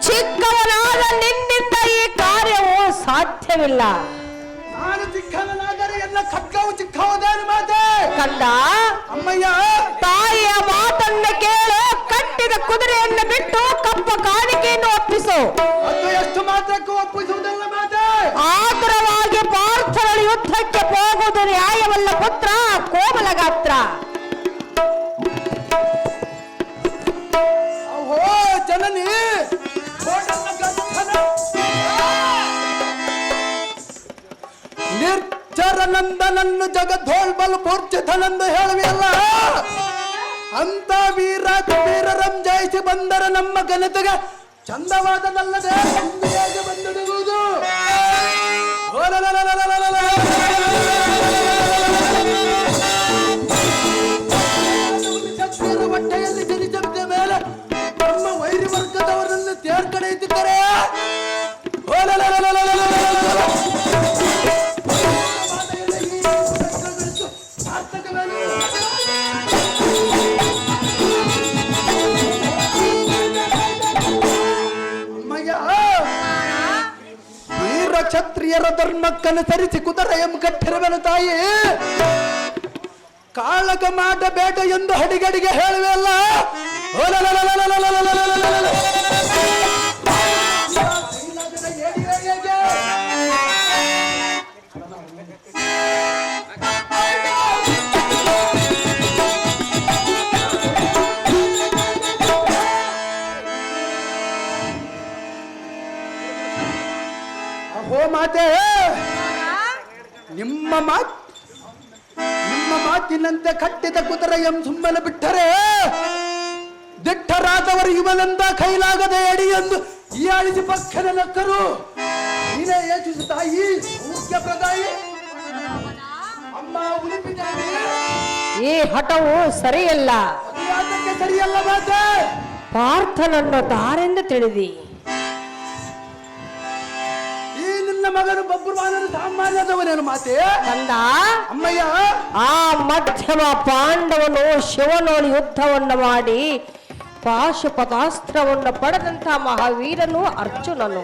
ಚಿಕ್ಕವನಾದ ನಿನ್ನಿಂದ ಈ ಕಾರ್ಯವು ಸಾಧ್ಯವಿಲ್ಲ. ನಾನು ಚಿಕ್ಕವನಾದರೆ ಎಲ್ಲ ಖಡ್ಗವು ಚಿಕ್ಕವದೇನು ಮಾತೆ? ಕಂದ, ಅಮ್ಮಯ್ಯ, ತಾಯಿಯ ಮಾತನ್ನು ಕೇಳು. ಕಟ್ಟಿದ ಕುದುರೆಯನ್ನು ಬಿಟ್ಟು ಕಪ್ಪ ಕಾಣಿಕೆಯನ್ನು ಒಪ್ಪಿಸು. ಅದು ಎಷ್ಟು ಮಾತ್ರಕ್ಕೂ ಒಪ್ಪಿಸುವುದಲ್ಲ ಮಾತೆ. ಆತುರವಾಗಿ ಪಾರ್ಥನ ಯುದ್ಧಕ್ಕೆ ಹೋಗುವುದು ನ್ಯಾಯವಲ್ಲ ಪುತ್ರ ಕೋಮಲ ಗಾತ್ರ. ಓಹೋ ಜನನಿ, ನಿರ್ಜರನಂದನನ್ನು ಜಗದೋಳ್ಬಲ್ ಮೂರ್ಛಿತನೆಂದು ಹೇಳುವೆಯಲ್ಲ, ಅಂತ ವೀರರಂ ಜಯಿಸಿ ಬಂದರೆ ನಮ್ಮ ಘನತೆಗೆ ಚಂದವಾದದಲ್ಲದೆ ಹೇಗೆ ಬಂದಿಡುವುದು? ಕ್ಷತ್ರಿಯರ ಹೊಟ್ಟೆಯಲ್ಲಿ ಜನಿಸಿದ ಮೇಲೆ ನಮ್ಮ ವೈರಿ ವರ್ಗದವರನ್ನು ತೇರ್ಕಡೆಯುತ್ತಿದ್ದಾರೆ. ವೀರ ಕ್ಷತ್ರಿಯರ ಧರ್ಮಕ್ಕನುಸರಿಸಿ ಕುದುರೆಯನ್ನು ಕಟ್ಟಿರುವನು ತಾಯಿ. ಕಾಳಗ ಮಾಡಬೇಡ ಎಂದು ಹಡಿಗಡಿಗೆ ಹೇಳುವೆಲ್ಲ. ಅಹೋ ಮಾತೆ, ನಿಮ್ಮ ಮಾತಿನಂತೆ ಕಟ್ಟಿದ ಕುದುರೆಯಂ ಸುಮ್ಮನೆ ಬಿಟ್ಟರೆ ದಿಟ್ಟರಾದವರು ಇವನಿಂದ ಕೈಲಾಗದೆ ಎಡಿ ಎಂದು ಈ ಆಳಿಸಿ ಪಕ್ಕದ ನಕ್ಕರು. ನೀನೇ ಯೋಚಿಸು ತಾಯಿ, ಮುಖ್ಯ ಪ್ರದಾಯಿ ಅಮ್ಮ ಉಳಿಪಿದ್ದಾನೆ. ಈ ಹಠವು ಸರಿಯಲ್ಲ. ಅದು ಯಾತಕ್ಕೆ ಸರಿಯಲ್ಲ ಮಾತೆ? ಪಾರ್ಥನನ್ನು ದಾರೆಂದು ತಿಳಿದಿ. ಈ ನಿನ್ನ ಮಗನು ಬಬ್ರುವಾನನು ಸಾಮಾನ್ಯದವನೇನು ಮಾತೆ? ಕಂದ, ಅಮ್ಮಯ್ಯ, ಆ ಮಧ್ಯಮ ಪಾಂಡವನು ಶಿವನೋಳಿ ಯುದ್ಧವನ್ನು ಮಾಡಿ ಪಾಶುಪತಾಸ್ತ್ರವನ್ನು ಪಡೆದಂತ ಮಹಾವೀರನು ಅರ್ಜುನನು.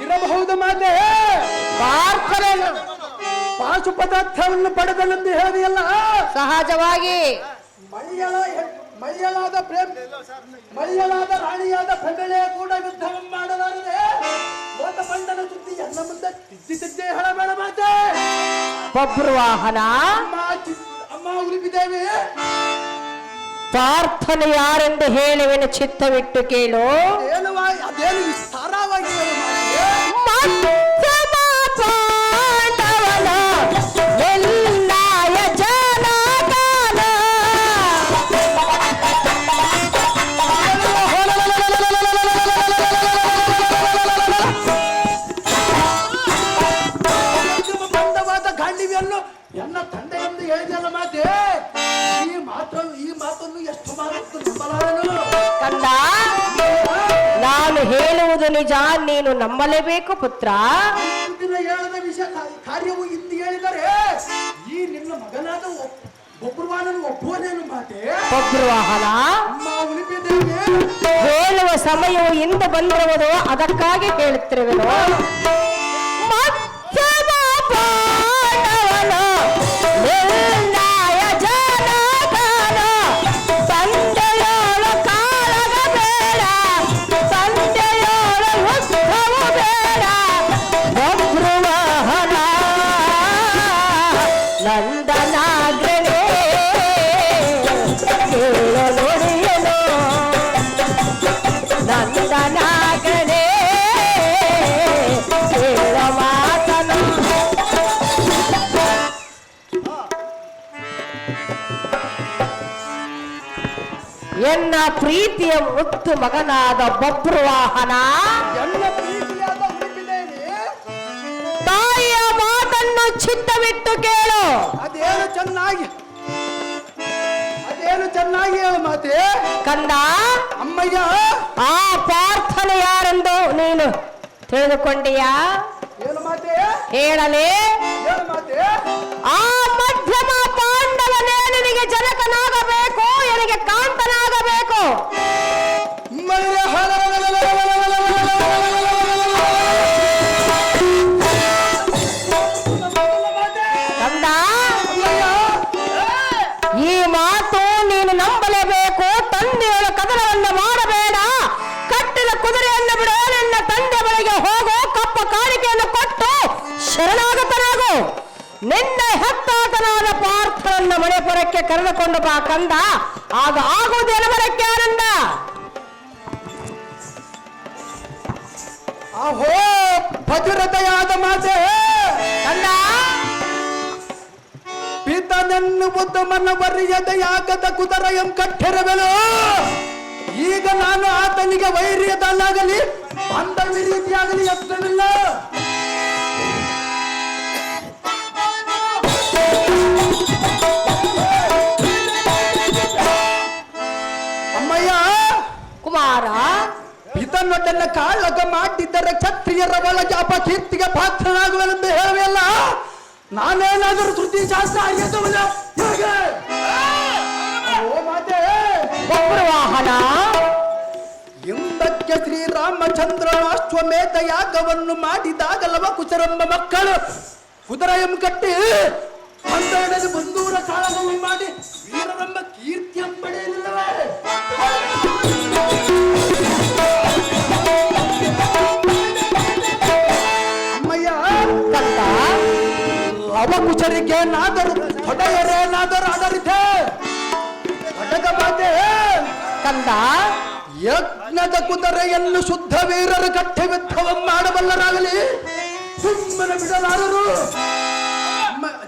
ಇರಬಹುದು ಮಾತೆ. ಪಾರ್ಥನನು ಪಾಶುಪದಾರ್ಥವನ್ನು ಪಡೆದನೆಂದು ಹೇಳಿಯಲ್ಲ. ಸಹಜವಾಗಿ ಮೈಯಳಾದ ರಾಣಿಯಾದ ಪ್ರಬಳೆಯ ಕೂಡ ಯುದ್ಧವನ್ನು ಮಾಡಲಾರದೆ ಹೋದ ಬಂಡನ ಸುದ್ದಿ ಎಲ್ಲ ಮುಂದೆ ತಿದ್ದಿ ಹೇಳಬೇಡ ಮಾತೆ. ಬಬ್ರುವಾಹನ, ಅಮ್ಮ ಉಳಿಪಿದ್ದೇವೆ. ಪಾರ್ಥನ ಯಾರೆಂದು ಹೇಳುವೆನು, ಚಿತ್ತವಿಟ್ಟು ಕೇಳು. ಅದೇನು ವಿಸ್ತಾರವಾಗಿ ಹೇಳು ಮಾತೆ. ಮಧ್ಯಮ ಪಾಂಡವನ ಎಲ್ಲಾಯ ಜನಗಾನ. ಬಂಡವಾದ ಗಾಂಡಿವಿಯನ್ನು ಎಲ್ಲ ತಂದೆಯೆಂದು ಹೇಳಿದೆಯಲ್ಲ ಮಾತೆ. ಈ ಮಾತನ್ನು ಎಷ್ಟು ಮಾತು ನಂಬಲಾರನು. ಕಂದ, ನಾನು ಹೇಳುವುದು ನಿಜ, ನೀನು ನಂಬಲೇಬೇಕು ಪುತ್ರ. ದಿನ ಹೇಳದ ವಿಷಯ ಕಾರ್ಯವು ಇಂದು ಹೇಳಿದರೆ ಈ ನಿನ್ನ ಮಗನಾದ ಬಬ್ರುವಾನನು ಒಪ್ಪುವನೇನು ಮಾತೆ. ಬಬ್ರುವಾಹನ, ಅಮ್ಮ ಉಳಿಪಿದ್ದೇವೆ. ಹೇಳುವ ಸಮಯವು ಇಂದು ಬಂದಿರುವುದು, ಅದಕ್ಕಾಗಿ ಹೇಳುತ್ತಿರುವೆನು. ಮಧ್ಯಮ ಪಾಂಡವನ ನಿರ್ಣಯ ಜನಗಾನ. ತಂದೆಯೋಳು ಕಾಳಗ ಬೇಡ, ತಂದೆಯೋಳು ಯುದ್ಧವು ಬೇಡ. ಬಬ್ರುವಾಹನ ನಂದನಾಗ್ರನೇ ಕೇಳು ನುಡಿಯನು. ನಂದನಾಗ್ರನೇ ಕೇಳ ಮಾತನು. ಎನ್ನ ಪ್ರೀತಿಯ ಮುತ್ತು ಮಗನಾದ ಬಬ್ರುವಾಹನ, ಎಲ್ಲ ಪ್ರೀತಿಯಾದ ಉಡುಪಿದೇವಿ, ತಾಯಿಯ ಮಾತನ್ನು ಚಿತ್ತವಿಟ್ಟು ಕೇಳು. ಅದೇನು ಚೆನ್ನಾಗಿ ಹೇಳು ಮಾತೆ. ಕಂದ, ಅಮ್ಮಯ್ಯ, ಆ ಪಾರ್ಥನ ಯಾರೆಂದು ನೀನು ತಿಳಿದುಕೊಂಡಿಯಾ? ಏನು ಮಾತೆ? ಹೇಳಲೇ. ಏನು ಮಾತೆ? ಆ ಮಧ್ಯಮ ಪಾಂಡವನೇ ನಿನಗೆ ಜನಕನಾಗಬೇಕು, ನನಗೆ ಕಾಂತನಾಗಬೇಕು. ಕಂದ, ಈ ಮಾತು ನೀನು ನಂಬಲೇಬೇಕು. ತಂದೆಯೊಳ ಕದನವನ್ನು ಮಾಡಬೇಡ. ಕಟ್ಟಿದ ಕುದುರೆಯನ್ನು ಬಿಡು. ನಿನ್ನ ತಂದೆ ಬಳಿಗೆ ಹೋಗು. ಕಪ್ಪ ಕಾಣಿಕೆಯನ್ನು ಕೊಟ್ಟು ಶರಣಾಗತನಾಗು. ನಿನ್ನ ಹೆತ್ತಾತನಾದ ಪಾರ್ಥನನ್ನ ಮಣಿಪುರಕ್ಕೆ ಕರೆದುಕೊಂಡು ಬಾ ಕಂದ. ಆಗ ಆಗುವುದೇನು ಬರಕ್ಕೆ ಆನಂದ. ಅಹೋ ಭದ್ರತೆಯಾದ ಮಾತೆ. ಕಂದ, ಪಿತನೆನ್ನುವುದು ಮನವರಿಯದ ಯಾಗದ ಕುದುರೆಯಂ ಕಟ್ಟಿರಬೆಲು. ಈಗ ನಾನು ಆತನಿಗೆ ವೈರ್ಯದಲ್ಲಾಗಲಿ ಬಾಂಧವ್ಯ ರೀತಿಯಾಗಲಿ ಯತ್ನವಿಲ್ಲ. ಅಮ್ಮಯ್ಯ, ಕುಮಾರ, ಪಿತನೊಡ್ಡನ್ನ ಕಾಳಗ ಮಾಡಿದ್ದರೆ ಕ್ಷತ್ರಿಯರ ಒಳಗೆ ಅಪಕೀರ್ತಿಗೆ ಪಾತ್ರನಾಗುವೆನೆಂದು ಹೇಳುವೆಲ್ಲ. ನಾನೇನಾದರೂ ಶ್ರುತಿ ಶಾಸ್ತ್ರ ಅರಿಯದವಲ್ಲ ಹೇಗೆ? ಓ ಮಾತೆ, ಬಬ್ರುವಾಹನ, ಹಿಂದಕ್ಕೆ ಶ್ರೀರಾಮಚಂದ್ರನು ಅಶ್ವಮೇಧ ಯಾಗವನ್ನು ಮಾಡಿದಾಗಲವ ಕುಚರಂಬ ಮಕ್ಕಳು ಕುದುರೆಯನ್ನು ಕಟ್ಟಿ ಅಂತೇಳಿ ಬಂದೂರ ಕಾಳಗವನ್ನು ಮಾಡಿ ವೀರರೆಂಬ ಕೀರ್ತಿಯನ್ನು ಪಡೆಯಲಿಲ್ಲವೇ? ಅಮ್ಮಯ್ಯ, ಕಂದ, ಅವಕುಚರಿಗೆ ನಾದರು ಹೊಡೆಯರೇನಾದರೂ ಆಡರಿತೆ ಹೊಡೆದ ಮಾತೆ. ಕಂದ, ಯಜ್ಞದ ಕುದುರೆಯನ್ನು ಶುದ್ಧ ವೀರರು ಕಟ್ಟಿ ಯುದ್ಧವನ್ನು ಮಾಡಬಲ್ಲರಾಗಲಿ ಸುಮ್ಮನೆ ಬಿಡಲಾರರು.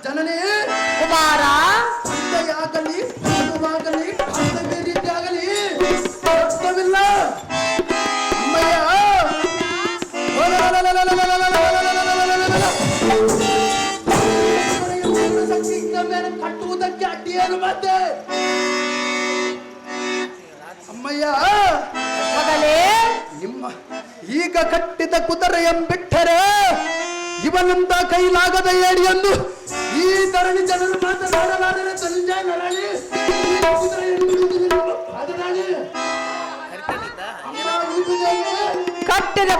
ಜನನೇ, ಕುಮಾರ, ತಂದೆಯಾಗಲಿ ಮಗುವಾಗಲಿ ಬಾಂಧವ್ಯ ರೀತಿಯಾಗಲಿ ಅರ್ಥವಿಲ್ಲ. ಅಮ್ಮಯ್ಯ, ಮೇಲೆ ಕಟ್ಟುವುದಕ್ಕೆ ಅಡ್ಡಿಯೇನು ಮತ್ತೆ? ಅಮ್ಮಯ್ಯ, ಮಗನೇ, ನಿಮ್ಮ ಈಗ ಕಟ್ಟಿದ ಕುದುರೆಯಂಬಿಟ್ಟರೆ ಇವನಿಂದ ಕೈಲಾಗದ ಏಡಿಯನ್ನು ಈ ಧರಣಿ ಜನರು ಮಾತನಾಡಲಾದರೆ ಸಂಜೆ ನರಳಿ ಕಟ್ಟಿದ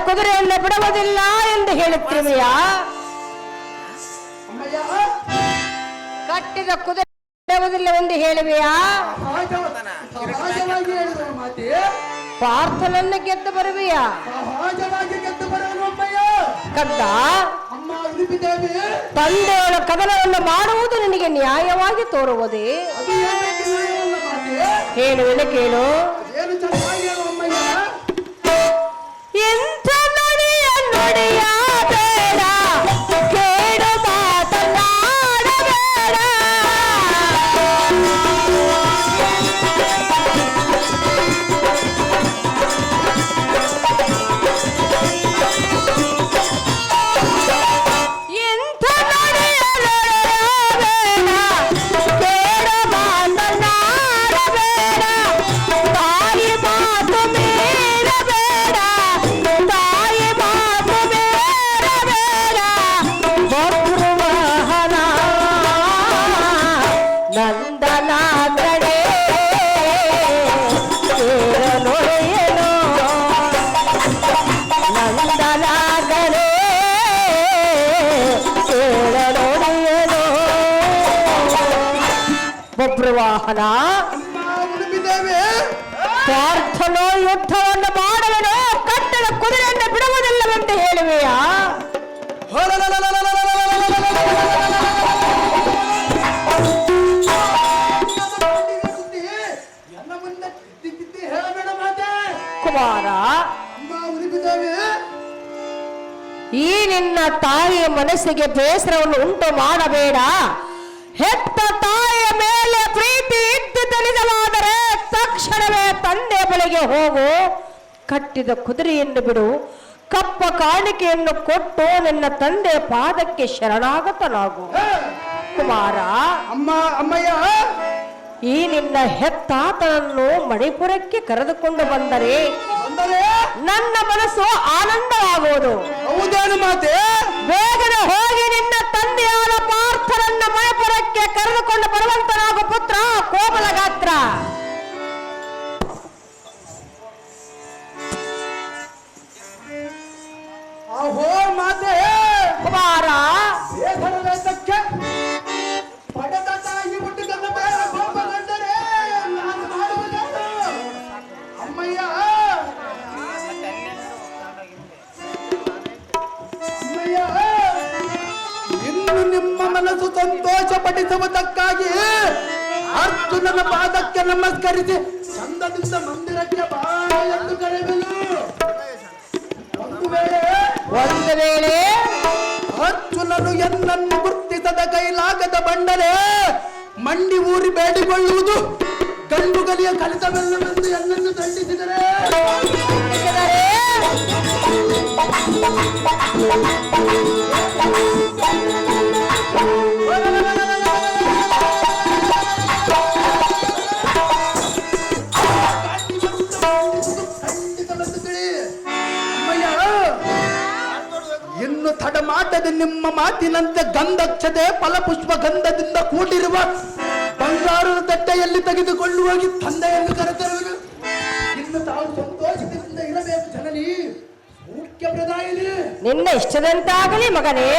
ಕುದುರೆಯನ್ನು ಬಿಡುವುದಿಲ್ಲ ಎಂದು ಹೇಳುತ್ತಿರುವೆಯಾ? ಅಮ್ಮಯ್ಯ, ಕಟ್ಟಿದ ಕುದುರೆ ಬಿಡುವುದಿಲ್ಲವೆಂದು ಹೇಳುವೆಯಾ? ಸಹಜವಾಗಿ ಹೇಳಿದ ಮಾತೆ. ಪಾರ್ಥನನ್ನು ಗೆದ್ದು ಬರುವೆಯಾ? ಸಹಜವಾಗಿ ಗೆದ್ದು ಬರೋನು ಅಮ್ಮಯ್ಯ. ಕಂದ, ಅಮ್ಮ ಉಡುಪಿದೇವಿ, ತಂದೆಯವರ ಕದನವನ್ನು ಮಾಡುವುದು ನಿನಗೆ ನ್ಯಾಯವಾಗಿ ತೋರುವುದೇ? ಅದು ಏನಕ್ಕೆ ನ್ಯಾಯವಲ್ಲ ಮಾತೆ? ಹೇಳುವೆನು ಕೇಳು. ಅದೇನು ಚೆನ್ನಾಗಿ ಹೇಳು ಅಮ್ಮಯ್ಯ. ಎಂಥ ನುಡಿಯ ನುಡಿಯ ಬೇಡ, ಕೇಡು ಮಾತನಾಡಬೇಡ. ಎಂಥ ನುಡಿಯ ನುಡಿಯ ಬೇಡ, ಕೇಡು ಮಾತನಾಡಬೇಡ. ತಾಯಿ ಮಾತು ಮೀರಬೇಡ, ತಾಯಿ ಮಾತು ಮೀರಬೇಡ. ಬಬ್ರುವಾಹನ ನಂದನಾಗಡೆ ನುಡಿಯನು, ನಂದನಾಗಡೆ ನುಡಿಯನು. ಬಬ್ರುವಾಹನ, ಅಮ್ಮ ಉಡುಪಿದೇವಿ, ಪಾರ್ಥನೋ ಯುದ್ಧವನ್ನು ಮಾಡುವನು, ಕಟ್ಟದ ಕುದುರೆಯನ್ನು ಬಿಡುವುದಿಲ್ಲವೆಂದು ಹೇಳುವೆಯಾ? ಎಲ್ಲ ಮುಂದೆ ಕಿತ್ತಿ ಹೇಳಬೇಡ ಮಾತೆ. ಕುಮಾರ, ಅಮ್ಮ ಉಡುಪಿದೇವಿ, ಈ ನಿನ್ನ ತಾಯಿಯ ಮನಸ್ಸಿಗೆ ಬೇಸರವನ್ನು ಉಂಟು ಮಾಡಬೇಡ. ಹೆತ್ತ ತಾಯಿಯ ಮೇಲೆ ಪ್ರೀತಿ ಇದ್ದುದನಿಜವಾದರೆ ತಕ್ಷಣವೇ ಬಳಿಗೆ ಹೋಗು, ಕಟ್ಟಿದ ಕುದುರೆಯನ್ನು ಬಿಡು, ಕಪ್ಪ ಕಾಣಿಕೆಯನ್ನು ಕೊಟ್ಟು ನಿನ್ನ ತಂದೆ ಪಾದಕ್ಕೆ ಶರಣಾಗತನಾಗು. ಕುಮಾರ, ಅಮ್ಮಯ್ಯ, ಈ ನಿನ್ನ ಹೆತ್ತಾತನನ್ನು ಮಣಿಪುರಕ್ಕೆ ಕರೆದುಕೊಂಡು ಬಂದರೆ ನನ್ನ ಮನಸ್ಸು ಆನಂದವಾಗುವುದು. ಹೌದೇನು ಮಾತೆ? ಬೇಗನೆ ಹೋಗಿ ನಿನ್ನ ತಂದೆಯಾದ ಪಾರ್ಥನನ್ನ ಮಣಿಪುರಕ್ಕೆ ಕರೆದುಕೊಂಡು ಬರುವಂತನಾಗು ಪುತ್ರ ಕೋಮಲಗಾತ್ರ. ಅಹೋ ಮಾತೆ, ಕುಮಾರ, ಪಡೆದ ತಾಯಿ ಹುಟ್ಟಿದ ಕೋಪಗೊಂಡರೆ ನಾನು ಮಾಡುವುದೇನು? ಅಮ್ಮಯ್ಯ, ಅಮ್ಮಯ್ಯ, ಇನ್ನು ನಿಮ್ಮ ಮನಸ್ಸು ಸಂತೋಷ ಪಡಿಸುವುದಕ್ಕಾಗಿ ಅರ್ಜುನನ ಪಾದಕ್ಕೆ ನಮಸ್ಕರಿಸಿ ಚಂದದಿಂದ ಮಂದಿರಕ್ಕೆ ಬಾ ಎಂದು ಕರೆಯುವೆನು. ಒಂದು ವೇಳೆ ಅರ್ಜುನನು ಎನ್ನನ್ನು ಗುರ್ತಿಸದ ಕೈಲಾಗದ ಬಂಡರೆ ಮಂಡಿ ಊರಿ ಬೇಡಿಕೊಳ್ಳುವುದು, ಗಂಡುಗಲಿಯ ಕಲಿತವೆಲ್ಲವೆಂದು ಎನ್ನನ್ನು ದಂಡಿಸಿದರೆ ಇನ್ನು ತಡಮಾಟದ ನಿಮ್ಮ ಮಾತಿನಂತೆ ಗಂಧಕ್ಷತೆ ಫಲಪುಷ್ಪ ಗಂಧದಿಂದ ಕೂಡಿರುವ ಬಂಗಾರದ ತಟ್ಟೆಯಲ್ಲಿ ತೆಗೆದುಕೊಂಡು ಹೋಗಿ ತಂದೆಯನ್ನು ಕರೆತರುವುದು. ಇನ್ನು ತಾವು ಸಂತೋಷದಿಂದ ಇರಬೇಕು ಜನನಿ, ಮುಖ್ಯ ಪ್ರಧಾನಿ. ನಿನ್ನ ಇಷ್ಟದಂತಾಗಲಿ ಮಗನೇ.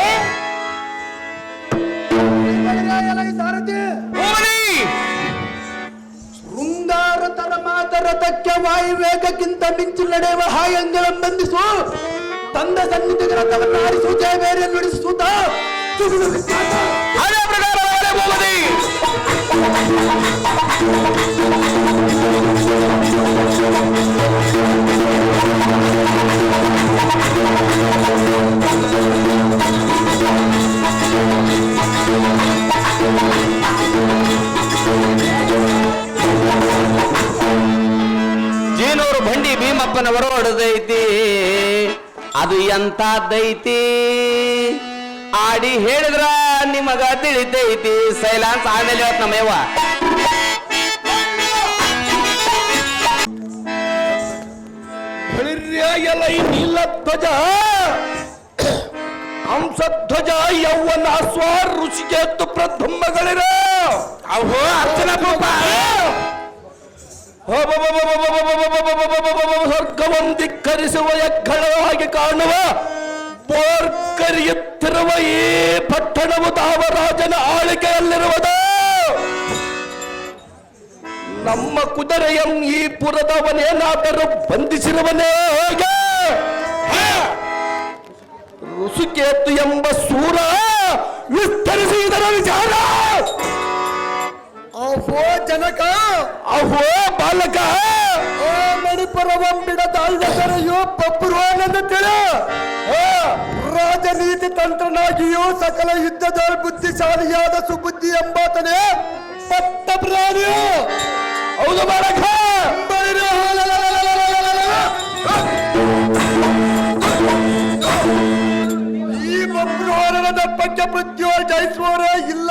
ಸಾರಥಿ, ಶೃಂಗಾರ ತರ ಮಾತರಥಕ್ಕೆ ವಾಯುವೇಗಕ್ಕಿಂತ ಮಿಂಚು ನಡೆಯುವ ಹಾಯಂಗಳ ಬಂಧಿಸು. ತಂದ ಸನ್ನಿಧಿಗೆ ರಥವನ್ನು ಆರಿಸು, ಜಯಬೇರೆ ನುಡಿಸುತ್ತ ಅದೇ ಪ್ರಕಾರ ಭೂಪತಿ. ಜೀನೂರು ಬಂಡಿ ಭೀಮಪ್ಪನವರು ಹೊಡೆದೈತಿ, ಅದು ಎಂತದೈತಿ ಆಡಿ ಹೇಳಿದ್ರ ನಿಮಗ ತಿಳಿತೈತಿ. ಸೈಲಾನ್ಸ್ ಆಮೇಲೆ ಇವತ್ತು ನಮ್ಮಯ್ಯವ ನೀಲಧ್ವಜ ಹಂಸಧ್ವಜ ಯೌವನ ಸ್ವಾರ ಋಷಿಕೇತು ಪ್ರಥಮಗಳಿರ ಅಹೋ ಅರ್ಚನ ಪಾಪ ಸ್ವರ್ಗವನ್ನು ಧಿಕ್ಕರಿಸುವ ಯಜ್ಞವಾಗಿ ಕಾಣುವ ಬೋರ್ಕರಿಯುತ್ತಿರುವ ಈ ಪಟ್ಟಣವು ದಾವರಾಜನ ಆಳಿಕೆಯಲ್ಲಿರುವುದು. ನಮ್ಮ ಕುದುರೆಯಂ ಈ ಪುರದವನೇನಾದರೂ ಬಂಧಿಸಿರುವನೇ ಹೇಗೆ? ಋಷಿಕೇತು ಎಂಬ ಸೂರ ವಿಸ್ತರಿಸಿ ಇದರ ವಿಚಾರ. ಅಹೋ ಜನಕ, ಅಹೋ ಬಾಲಕ, ಓ ಮಣಿಪುರವಂ ಬಿಡದಾಳ್ವದರೆಯೋ ಬಬ್ರುವಾನಂದ ತಿಳ. ರಾಜನೀತಿ ತಂತ್ರನಾಗಿಯೂ ಸಕಲ ಯುದ್ಧದ ಬುದ್ಧಿಶಾಲಿಯಾದ ಸುಬುದ್ಧಿ ಎಂಬಾತನೇ ಪಟ್ಟ ಪ್ರಾಣಿಯು. ಹೌದು ಬಾಲಕ. ಈ ಬಬ್ರುವಾನನ ದಪ್ಪಕ್ಕೆ ಬುದ್ಧಿಯೋ ಜಯಿಸುವವರೇ ಇಲ್ಲ.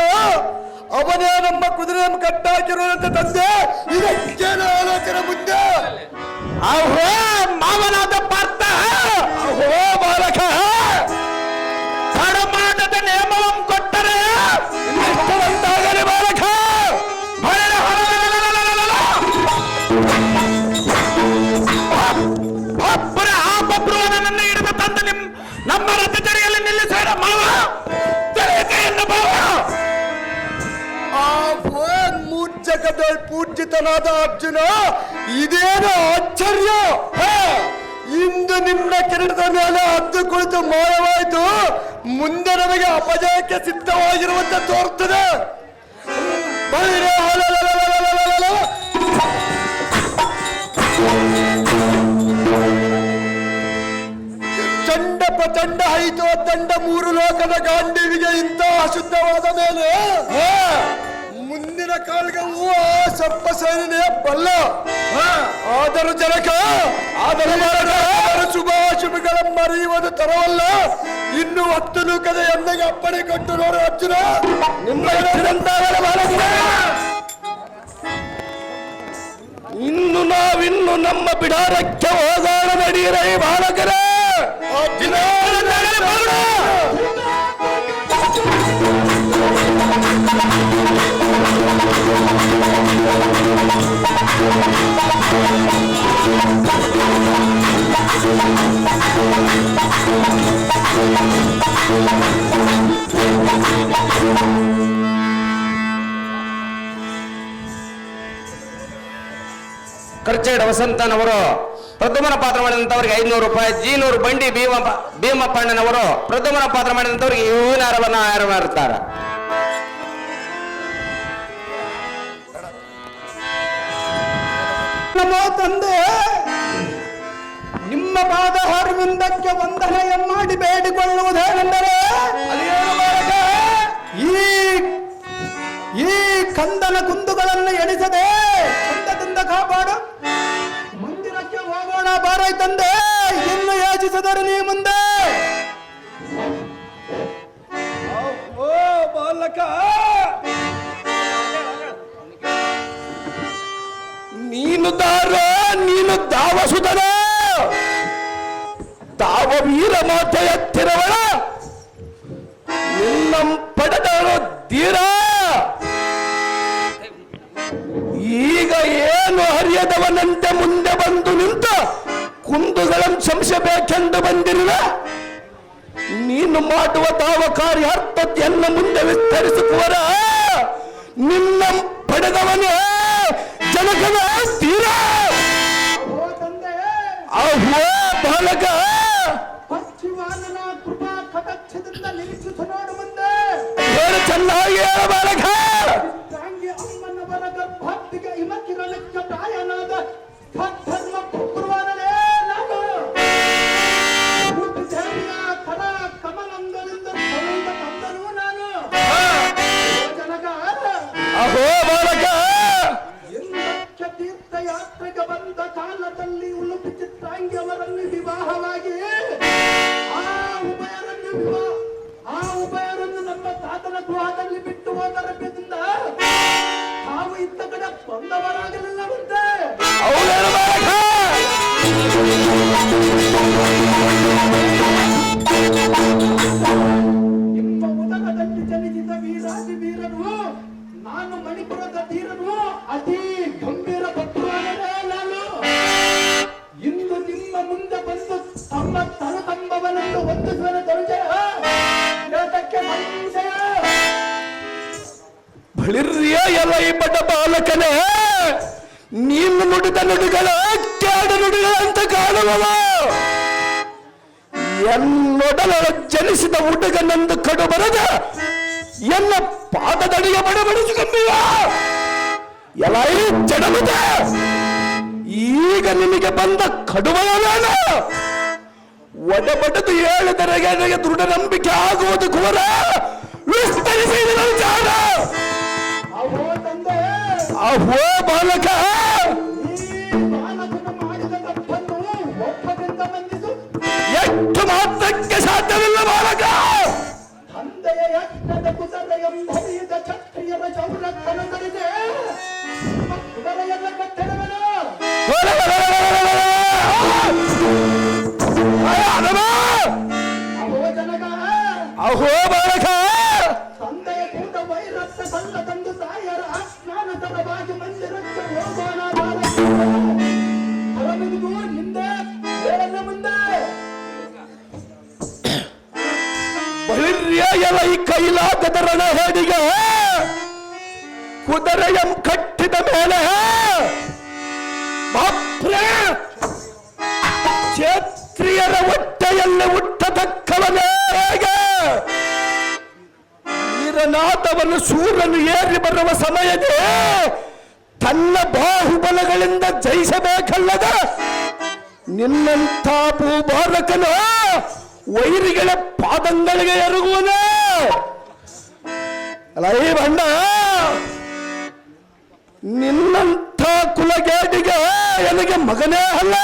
ಅವನೇ ನಮ್ಮ ಕುದುರೆಯನ್ನು ಕಟ್ಟಾಕಿರುವಂತ ತಂದೆ. ಇದಕ್ಕೇನು ಆಲೋಚನೆ ಮುಂದೆ? ಅಹೋ ಮಾವನಾದ ಪಾರ್ಥ, ಅಹೋ ಬಾಲಕ, ತಡಮಾಟದ ನಿಯಮವಂ ಕೊಟ್ಟರೆ ಇಷ್ಟವಂತಾಗಲಿ ಬಾಲಕ. ಒಬ್ಬರ ಆ ಬಬ್ರುವನನ್ನು ಹಿಡಿದು ತಂದು ನಮ್ಮ ರಥಚರಿಯಲ್ಲಿ ನಿಲ್ಲಿಸಿದ ಮಾವ ಕೈಯನ್ನು ಮಾವ. ಮೂರ್ಛಕದಲ್ಲಿ ಪೂಜಿತನಾದ ಅರ್ಜುನ, ಇದೇನು ಆಶ್ಚರ್ಯ! ಇಂದು ನಿನ್ನ ಕಿರೀಟದ ಮೇಲೆ ಹದ್ದು ಕುಳಿತು ಮಾಯವಾಯಿತು, ಮುಂದೆ ನಮಗೆ ಅಪಜಯಕ್ಕೆ ಸಿದ್ಧವಾಗಿರುವಂತೆ ತೋರುತ್ತದೆ. ಚಂಡ ಪ್ರಚಂಡ ಆಯಿತು ದಂಡ ಮೂರು ಲೋಕದ ಗಾಂಡೀವಿಗೆ ಇಂಥ ಅಶುದ್ಧವಾದ ಮೇಲೆ ಮುಂದಿನ ಕಾಲಗವು ಆ ಸಪ್ಪ ಸೇನೆ ಬಲ್ಲ ಆದರೂ ಜನಕ ಶುಭಾಶುಭಗಳ ಮರೆಯುವುದು ತರವಲ್ಲ. ಇನ್ನು 10 ಲೋಕದ ಎಂದಿಗೆ ಅಪ್ಪಣೆ ಕೊಟ್ಟು ನೋಡು ಅರ್ಜುನ. ನಿಮ್ಮ ನಾವಿನ್ನು ನಮ್ಮ ಬಿಡಾರಕ್ಕೆ ಹೋಗೋಣ ನಡೀರೈ ಬಾಲಕರ. ಖರ್ಚೇಡ ವಸಂತನವರು ಪ್ರಥಮನ ಪಾತ್ರ ಮಾಡಿದಂಥವ್ರಿಗೆ 500 ರೂಪಾಯಿ, ಜೀನೂರು ಬಂಡಿ ಭೀಮಪ್ಪಣ್ಣನವರು ಪ್ರಥಮನ ಪಾತ್ರ ಮಾಡಿದಂಥವ್ರಿಗೆ ಹೂವಿನ ಹಾರ ಮಾರುತ್ತಾರೆ. ನಮೋ ತಂದೆ, ನಿಮ್ಮ ಪಾದ ಹರಿವಿಂದಕ್ಕೆ ವಂದನೆಯ ಮಾಡಿ ಬೇಡಿಕೊಳ್ಳುವುದೇನೆಂದರೆ ಈ ಕಂದನ ಕುಂದುಗಳನ್ನು ಎಣಿಸದೆ ಚಂದದಿಂದ ಕಾಪಾಡು. ಮಂದಿರಕ್ಕೆ ಹೋಗೋಣ ಬಾರೈ ತಂದೆ, ಇನ್ನು ಯೋಚಿಸಿದರೆ ನೀ ಮುಂದೆ. ಓ ಬಾಲಕ, ನೀನು ದಾವಸುಧನ, ತಾವ ವೀರ ಮಾತೆ ಎತ್ತಿರವಳ ನಿನ್ನ ಪಡೆದವನು ಧೀರ. ಈಗ ಏನು ಹರಿಯದವನಂತೆ ಮುಂದೆ ಬಂದು ನಿಂತ ಕುಂದುಗಳನ್ನು ಶಂಸಬೇಕೆಂದು ಬಂದಿರುವ ನೀನು ಮಾಡುವ ತಾವ ಕಾರ್ಯಾರ್ಥತೆಯನ್ನು ಮುಂದೆ ವಿಸ್ತರಿಸುವರ ನಿನ್ನ ಪಡೆದವನೇ ಜನಕದ ತೀರ. ಅಹೋ ಬಾಲಕ, ಪಶ್ಚಿಮಾನನ ಕೃಪಾ ಕಟಾಕ್ಷದಿಂದ ನಿರೀಕ್ಷಿಸು ನೋಡು ಮುಂದೆ. ಹೇಳು ಚೆನ್ನಾಗಿ ಹೇಳ ಬಾಲಕ. ಅಮ್ಮನವರ ಗರ್ಭಾಪ್ತಿಗೆ ಹಿಮಕಿರಣಕ್ಕೆ ಪ್ರಾಯನಾದ ಧರ್ಮ ಪುತ್ರವಾನನೇ ನಾನು. ದೇವಿಯ ಕರ ಕಮಲಂದರಿಂದ ತಂದನು ನಾನು. ಜನಕ, ಅಹೋ ಬಾಲಕ, ಎಂದಕ್ಕೆ ತೀರ್ಥಯಾತ್ರೆಗೆ ಬಂದ ಕಾಲದಲ್ಲಿ ಉಳುಪಿ ಚಿತ್ರಾಂಗಿ ಅವರನ್ನು ವಿವಾಹವಾಗಿ ಆ ಉಭಯರನ್ನು ನಮ್ಮ ತಾತನ ಗೃಹದಲ್ಲಿ ಬಿಟ್ಟು ಹೋದರದಿಂದ ತಾವು ಇತ್ತ ಕಡೆ ಬಂದವರಾಗಲಿಲ್ಲವಂತೆ. ನಿಮ್ಮ ಉದರದಲ್ಲಿ ಜನಿಸಿದ ವೀರಾದಿ ವೀರರು, ನಾನು ಮಣಿಪುರದ ಧೀರನು, ಅತಿ ಗಂಭೀರ ಭಕ್ತವಾದರೆ ನಾನು. ಇಂದು ನಿಮ್ಮ ಮುಂದೆ ಬಂದು ತಮ್ಮ ತನಕಂಬವನನ್ನು ಹೊಂದಿಸುವ ದೊರಜಯ ಸಂಶಯ. ಬಳಿರ್ಯ ಎಲ್ಲ ಈ ಬಡ ಬಾಲಕನೇ, ನೀನು ನುಡಿದ ನುಡಿಗಳ ಕ್ಯಾಡ ನುಡಿಗಳಂತ ಕಾಣುವವ. ಎನ್ನೊಡಲ ಜನಿಸಿದ ಹುಡುಗನೆಂದು ಕಡು ಬರದ ಎನ್ನ ಪಾದದಡಿಗೆ ಬಡಬಡಿಸಿಕೊಂಡಿವ ಎಲ್ಲ ಈ ಜಡಮದ. ಈಗ ನಿನಗೆ ಬಂದ ಕಡುವನ ಒಡಬಡದು ಹೇಳಿದರೆಗೆ ದೃಢ ನಂಬಿಕೆ ಆಗುವುದು ಕುವರ. ವಿಸ್ತರಿಸಿದ ಜಾಣ. ಅವೋ ತಂದೆ, ಅಹೋ ಬಾಲಕ, ಮಾಡಿದ ತಪ್ಪನ್ನು ಒಪ್ಪದಿಂದ ಬಂದಿತು. ಎಷ್ಟು ಮಾತ್ರಕ್ಕೆ ಸಾಧ್ಯವಿಲ್ಲ ಬಾಲಕ. ತಂದೆಯ ಯಜ್ಞದ ಕುಸರೆಯ ಭವಿದ ಕ್ಷತ್ರಿಯರ ಚೌರಕ್ಕನುಸರಿಸಿ ಕುದುರೆಯನ್ನ ಕಟ್ಟಡವನು. ಅವೋ ಜನಕ, ಅಹೋ ಬಾಲಕ, ತಂದೆಯ ಕೂಟ ವೈರತ್ವ ಸಲ್ಲ ತಂದು ತಾಯರ ಸ್ನಾನತರವಾಗಿ ಮಂದಿರಕ್ಕೆ ಹೋಗೋಣ ಹೊರಬಿದು ಹಿಂದೆ ಬೇರೆಲ್ಲ ಮುಂದೆ. ಬಳಿರ್ಯಲ ಈ ಕೈಲಾಗದ ರಣಹೇಡಿಗೆ ಕುದುರೆಯಂ ಕಟ್ಟಿದ ಮೇಲೆ ಕ್ಷೇತ್ರಿಯರ ಹೊಟ್ಟೆಯಲ್ಲಿ ಹುಟ್ಟತಕ್ಕವನೇ ವೀರನಾಥವನ್ನು ಸೂರ್ಯನು ಏರಿ ಬರುವ ಸಮಯದೇ ತನ್ನ ಬಾಹುಬಲಗಳಿಂದ ಜಯಿಸಬೇಕಲ್ಲದ ನಿನ್ನಂಥ ಭೂಭಾರಕನು ವೈರಿಗಳ ಪಾದಂಗಳಿಗೆ ಎರಗುವನೇ. ಅಲ್ಲ ಈ ಬಣ್ಣ, ನಿನ್ನ ಮಗನೇ ಅಲ್ಲ.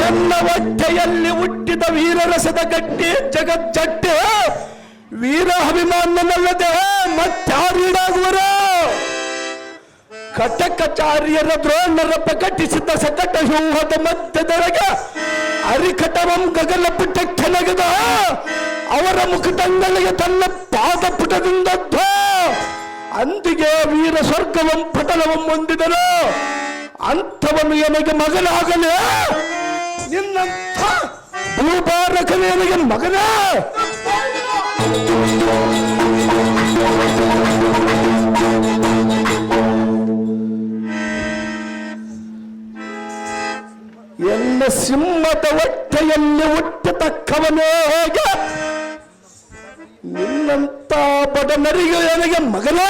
ಎನ್ನ ಹೊಟ್ಟೆಯಲ್ಲಿ ಹುಟ್ಟಿದ ವೀರರಸದ ಗಟ್ಟಿ ಜಗಜ್ಜಟ್ಟೆ ವೀರ ಅಭಿಮಾನನಲ್ಲದೆ ಮತ್ತಾರೀಡಾಗುವರು. ಕಟಕಚಾರ್ಯರ ದ್ರೋಣರ ಪ್ರಕಟಿಸಿದ ಸಕಟ ವ್ಯೂಹದ ಮಧ್ಯದೊಳಗೆ ಅರಿಕಟವಂ ಗಗನ ಪುಟಕ್ಕನಗದ ಅವರ ಮುಖದಂಗಳಿಗೆ ತನ್ನ ಪಾದ ಪುಟದಿಂದದ್ದು ಅಂದಿಗೆ ವೀರ ಸ್ವರ್ಗವಂ ಪಟಲವಂ ಹೊಂದಿದರು. ಅಂಥವನು ನನಗೆ ಮಗನಾಗಲೇ, ನಿನ್ನಂಥ ಭೂಭಾರಕನೇ ನನಗೆ ಮಗನೇ. ಎಲ್ಲ ಸಿಂಹದ ಹೊಟ್ಟೆಯಲ್ಲಿ ಹುಟ್ಟತಕ್ಕವನೇ ಹೇಗೆ ನಿನ್ನಂತ ಬಡನರಿಗೆ ನನಗೆ ಮಗನೇ.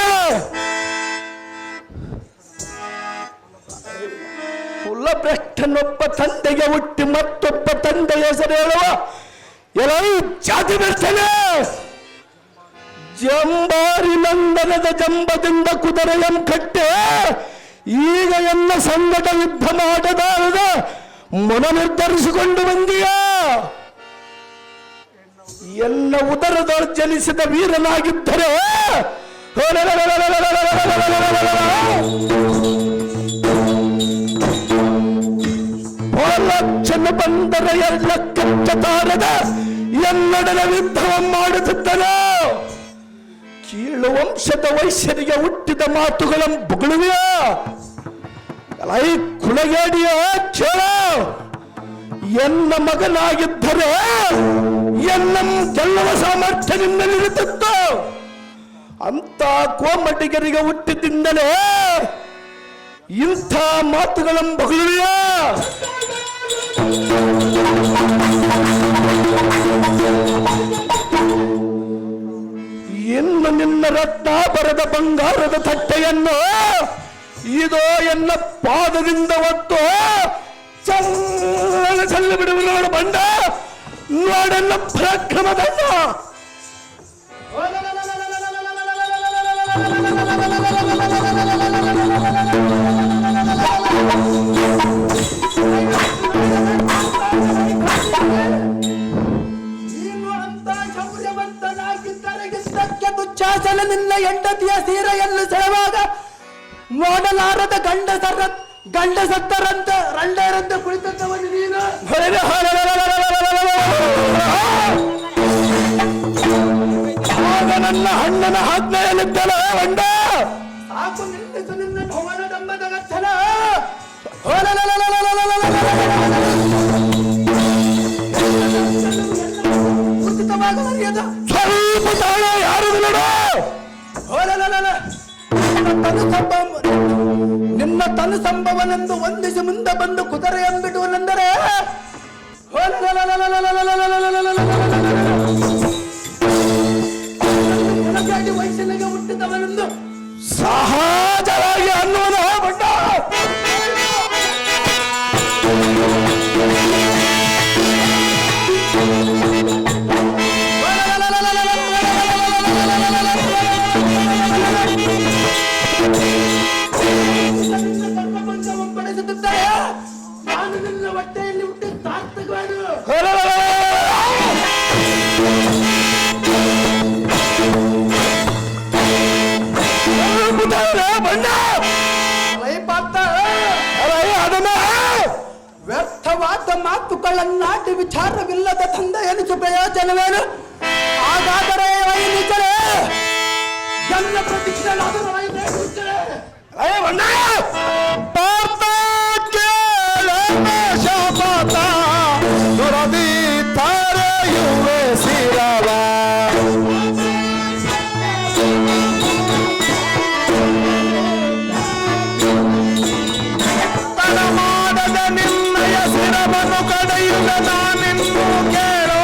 ಕುಲಭ್ರಷ್ಟನೊಬ್ಬ ತಂದೆಗೆ ಹುಟ್ಟಿ ಮತ್ತೊಬ್ಬ ತಂದೆಯ ಹೆಸರು ಹೇಳುವ ಎಲ್ಲರೂ ಜಾತಿ ಬಿಡ್ತೇನೆ. ಜಂಬಾರಿ ನಂದನದ ಜಂಬದಿಂದ ಕುದುರೆಯಂ ಕಟ್ಟೆ ಈಗ ಎಲ್ಲ ಸಂಗಟ ಯುದ್ಧ ಮಾಡದಾರದ ಮನ ನಿರ್ಧರಿಸಿಕೊಂಡು ಬಂದೀಯ. ಎಲ್ಲ ಉದರದ ಜನಿಸಿದ ವೀರನಾಗಿದ್ದರೆ ಲಕ್ಷಣ ಬಂದರ ಎಲ್ಲ ಕಚ್ಚತಾರದ ಎಲ್ಲಡನ ಯುದ್ಧವನ್ನು ಮಾಡುತ್ತಿದ್ದನು. ಕೀಳು ವಂಶದ ವೈಶ್ಯರಿಗೆ ಹುಟ್ಟಿದ ಮಾತುಗಳನ್ನು ಬೊಗಳುವೆಯ ಕುಳಗೇಡಿಯ ಕೇಳ. ಎನ್ನ ಮಗನಾಗಿದ್ದರೆ ಎನ್ನ ಗೆಲ್ಲುವ ಸಾಮರ್ಥ್ಯದಿಂದ ನಿರುತ್ತಿತ್ತು. ಅಂತ ಕೋಮಟಿಗರಿಗೆ ಹುಟ್ಟಿದಿಂದಲೇ ಇಂಥ ಮಾತುಗಳನ್ನು ಬೊಗಳುವೆಯ. ಇನ್ನು ನಿನ್ನ ರತ್ನಾಭರದ ಬಂಗಾರದ ತಟ್ಟೆಯನ್ನು ಇದೋ ಎನ್ನ ಪಾದದಿಂದ ಒತ್ತು ಚಲ್ಲ ಬಿಡುವ ನೋಡು ಬಂಡ ನೋಡನ್ನ ಪರಾಕ್ರಮದಣ್ಣ. ದುಚ್ಚಾಸನ ನಿನ್ನ ಹೆಂಡತಿಯ ಸೀರೆಯನ್ನು ಸೆಳೆವಾಗ ನೋಡಲಾರದ ಗಂಡಸತ್ತರಂತ ರಂಡರಂತ ಕುಳಿತವನು ನೀನು. ಆಗ ನನ್ನ ಅಣ್ಣನ ಆಜ್ಞೆಯಲ್ಲಿದ್ದಲ ಗಂಡ ಸಾಕು ನಿಲ್ಲಿಸು ನಿನ್ನ ಭವನ ಡಂಬದ ಗಚ್ಚಲ. ಸ್ವಲ್ಪ ತಾಳ ಯಾರು ನೋಡು. ನಿನ್ನ ತನು ಸಂಭವನೆಂದು ವಂದಿಸಿ ಮುಂದೆ ಬಂದು ಕುದುರೆ ಎಂಬಿಡುವನೆಂದರೆ ವಯಸ್ಸಿನಿಗೆ ಹುಟ್ಟಿದವನೆಂದು ಸಹಜವಾಗಿ ಅನ್ನುವನು ಬಡ್ಡ. ನಾನು ನಿನ್ನ ಹೊಟ್ಟೆಯಲ್ಲಿ ಹುಟ್ಟಿ ಸಾರ್ಥಕವಾಡು. ವ್ಯರ್ಥವಾದ ಮಾತುಗಳನ್ನಾಟಿ ವಿಚಾರವಿಲ್ಲದ ತಂದೆ ಎನಿಸು ಪ್ರಯೋಜನವೇನು? ಹಾಗಾದರೆ ವೈನಿಕರೇ ಎಲ್ಲ ಪ್ರತಿಜ್ಞಾದರೂ ನಿನ್ನಯ ಸಿರವನ್ನು ಕಡೆಯುವ ನಾನಿನ್ನು ಕೇಳೋ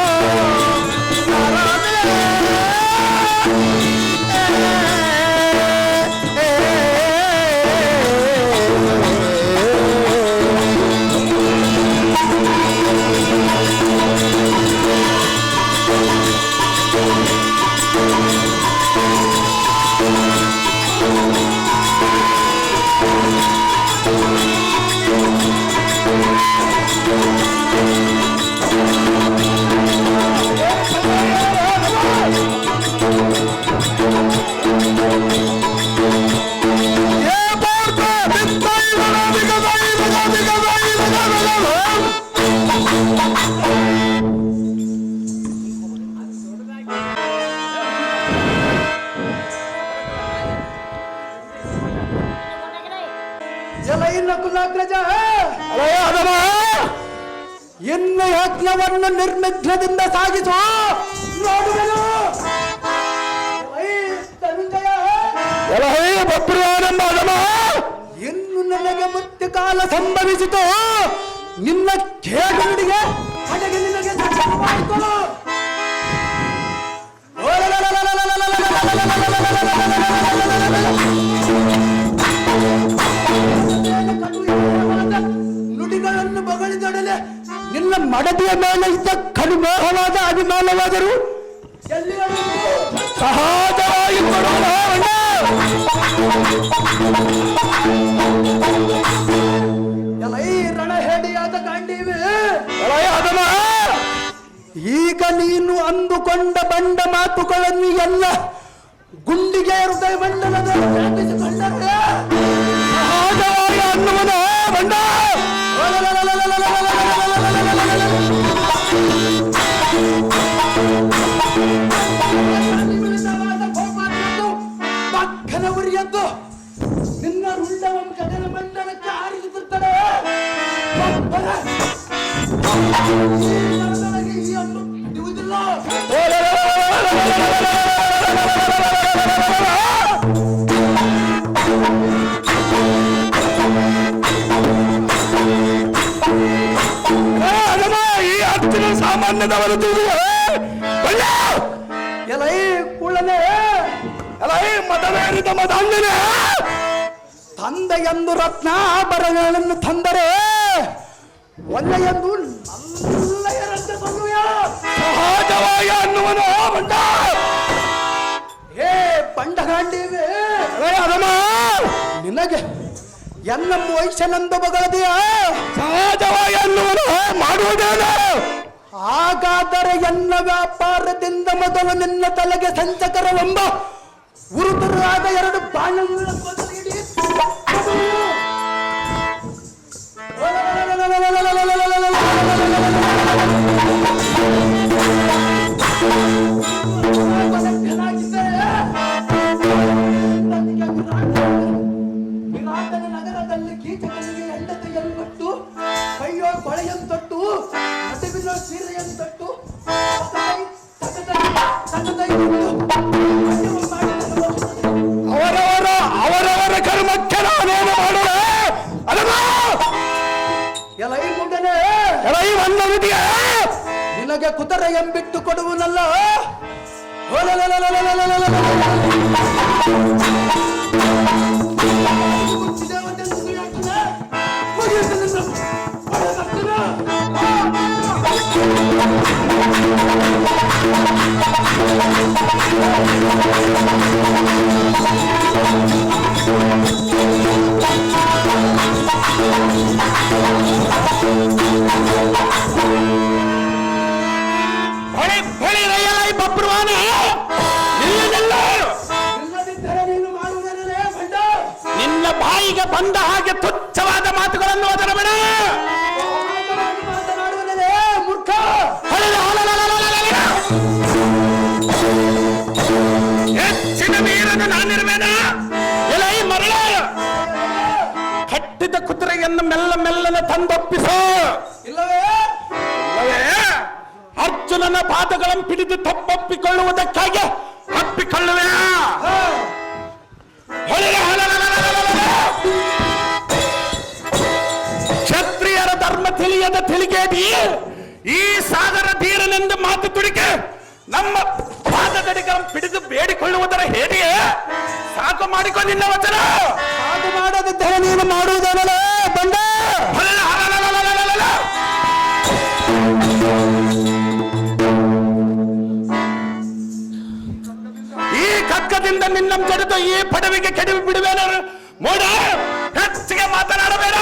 ಇನ್ನು ಯಜ್ಞವನ್ನು ನಿರ್ವಿಘ್ನದಿಂದ ಸಾಗಿಸು ನೋಡುವೆನು. ಧನುಂಜಯ, ಇನ್ನು ನನಗೆ ಮುಕ್ತಿ ಕಾಲ ಸಂಭವಿಸಿತು. ನಿನ್ನ ಕೇಳುವುಡಿಗೆ ಹಾಗೆ ನಿನಗೆ ಸಾಧ್ಯವಾಯಿತು. ನುಡಿಗಳನ್ನು ಬಗಳಿದೊಡನೆ ನಿನ್ನ ಮಡದಿಯ ಮೇಲೆ ಇದ್ದ ಕಡುಮೋಹವಾದ ಅಭಿಮಾನವಾದರೂ ಸಹಜವಾಗಿ ರಣಹೇಡಿಯಾದ ಗಾಂಡೀವಿ, ಈಗ ನೀನು ಅಂದುಕೊಂಡ ಬಂಡ ಮಾತುಗಳನ್ನು ಎಲ್ಲ ಗುಂಡಿಗೆ ಹೃದಯ ಮಂಡಲದಲ್ಲಿ ವ್ಯಾಪಿಸಿಕೊಂಡರೆ ಸಹಜವಾಗಿ ಅನ್ನುವನು ಬಂಡ. ಪಕ್ಕನ ಉರಿಯದ್ದು ನಿನ್ನ ರುಂಡವನ್ನು ಗಗನ ಮಂಡಲಕ್ಕೆ ಆರಿಸುತ್ತಿರ್ತಾರೆ. ಈ ಅನ್ನು ಬಿಡುವುದಿಲ್ಲ. ಈ ಅರ್ಜುನ ಸಾಮಾನ್ಯದವರು ಎಲೈ ಕುಳ್ಳನೆ, ಎಲೈ ಮತವೇರಿದ ಮದಾಂಗನೆ, ತಂದೆಯೆಂದು ರತ್ನಾಭರಣಗಳನ್ನು ತಂದರೆ ಒಳ್ಳೆಯೆಂದು ನಲ್ಲೆಯರಂತೆ ಸಲ್ಲುಯ ಸಹಜವಾಗಿ ಅನ್ನುವನು ಬಂಡ. ಹೇ ಬಂಡಗಾಂಡೀವಿ, ನಿನಗೆ ಎನ್ನ ವೈಶ್ಯನೆಂದು ಬಗಳದೆಯ ಸಹಜವಾಗಿ ಅನ್ನುವನು ಮಾಡುವುದೇನು? ಹಾಗಾದರೆ ಎನ್ನ ವ್ಯಾಪಾರದಿಂದ ಮೊದಲು ನಿನ್ನ ತಲೆಗೆ ಸಂಚಕರವೆಂಬ ಗುರುತರಾದ 2 ಬಾಣಗಳ ಬದಲಿಡಿ. ವಿರಾಟನ ನಗರದಲ್ಲಿ ಕೀಚಕನಿಗೆ ಹೆಂಡತಿಯನ್ನು ಕೊಟ್ಟು ಕೈಯೋ ಕೊಳೆಯನ್ನು ತೊಟ್ಟು ನಡುವಿನ ಸೀರೆಯನ್ನು ತೊಟ್ಟು ಅವರವರ ಕರ್ಮಕ್ಕೆ ನಾನೇನು ಮಾಡುವೆ? ಎಲೈ ಮುಗನೆ, ಎಲೈ ಒಂದವಿದೆಯಾ ನಿನಗೆ ಕುದುರೆ ಎಂಬಿಟ್ಟು ಕೊಡುವನಲ್ಲ. ನಿನ್ನ ಬಾಯಿಗೆ ಬಂದ ಹಾಗೆ ತುಚ್ಛವಾದ ಮಾತುಗಳನ್ನು ಅದರ ಬೇಡ. ಮಾತನಾಡುವುದೇ ಮೂರ್ಖ. ಹೆಚ್ಚಿನ ವೀರನು ನಾನಿರುವೇನ? ಎಲೈ ಮರಳ, ಕಟ್ಟಿದ ಕುದುರೆಯನ್ನು ಮೆಲ್ಲ ಮೆಲ್ಲನೆ ತಂದೊಪ್ಪಿಸೋ. ಇಲ್ಲವೇ ಅರ್ಜುನನ ಪಾದಗಳನ್ನು ಹಿಡಿದು ತಪ್ಪೊಪ್ಪಿಕೊಳ್ಳುವುದಕ್ಕಾಗಿ ಅಪ್ಪಿಕೊಳ್ಳುವೆ. ಕ್ಷತ್ರಿಯರ ಧರ್ಮ ತಿಳಿಯದ ತಿಳಿಗೇದಿ ಈ ಸಾಗರ ಧೀರನೆಂದು ಮಾತು ತುಡಿಕೆ ನಮ್ಮ ಪಾದದಡಿಗಳನ್ನು ಹಿಡಿದು ಬೇಡಿಕೊಳ್ಳುವುದರ ಹೇರಿಯೇ ಸಾಕು ಮಾಡಿಕೊ. ನಿನ್ನ ವಚನ ಸಾಕು ಮಾಡದಿದ್ದರೆ ನೀನು ಮಾಡುವುದಲ್ಲ ಬಂಡ. ಈ ಕಕ್ಕದಿಂದ ನಿನ್ನ ಜಡಿದು ಈ ಪಡವಿಗೆ ಕೆಡವಿ ಬಿಡುವೇನ ಮೋಡ. ಹೆಚ್ಚಿಗೆ ಮಾತನಾಡಬೇಡ.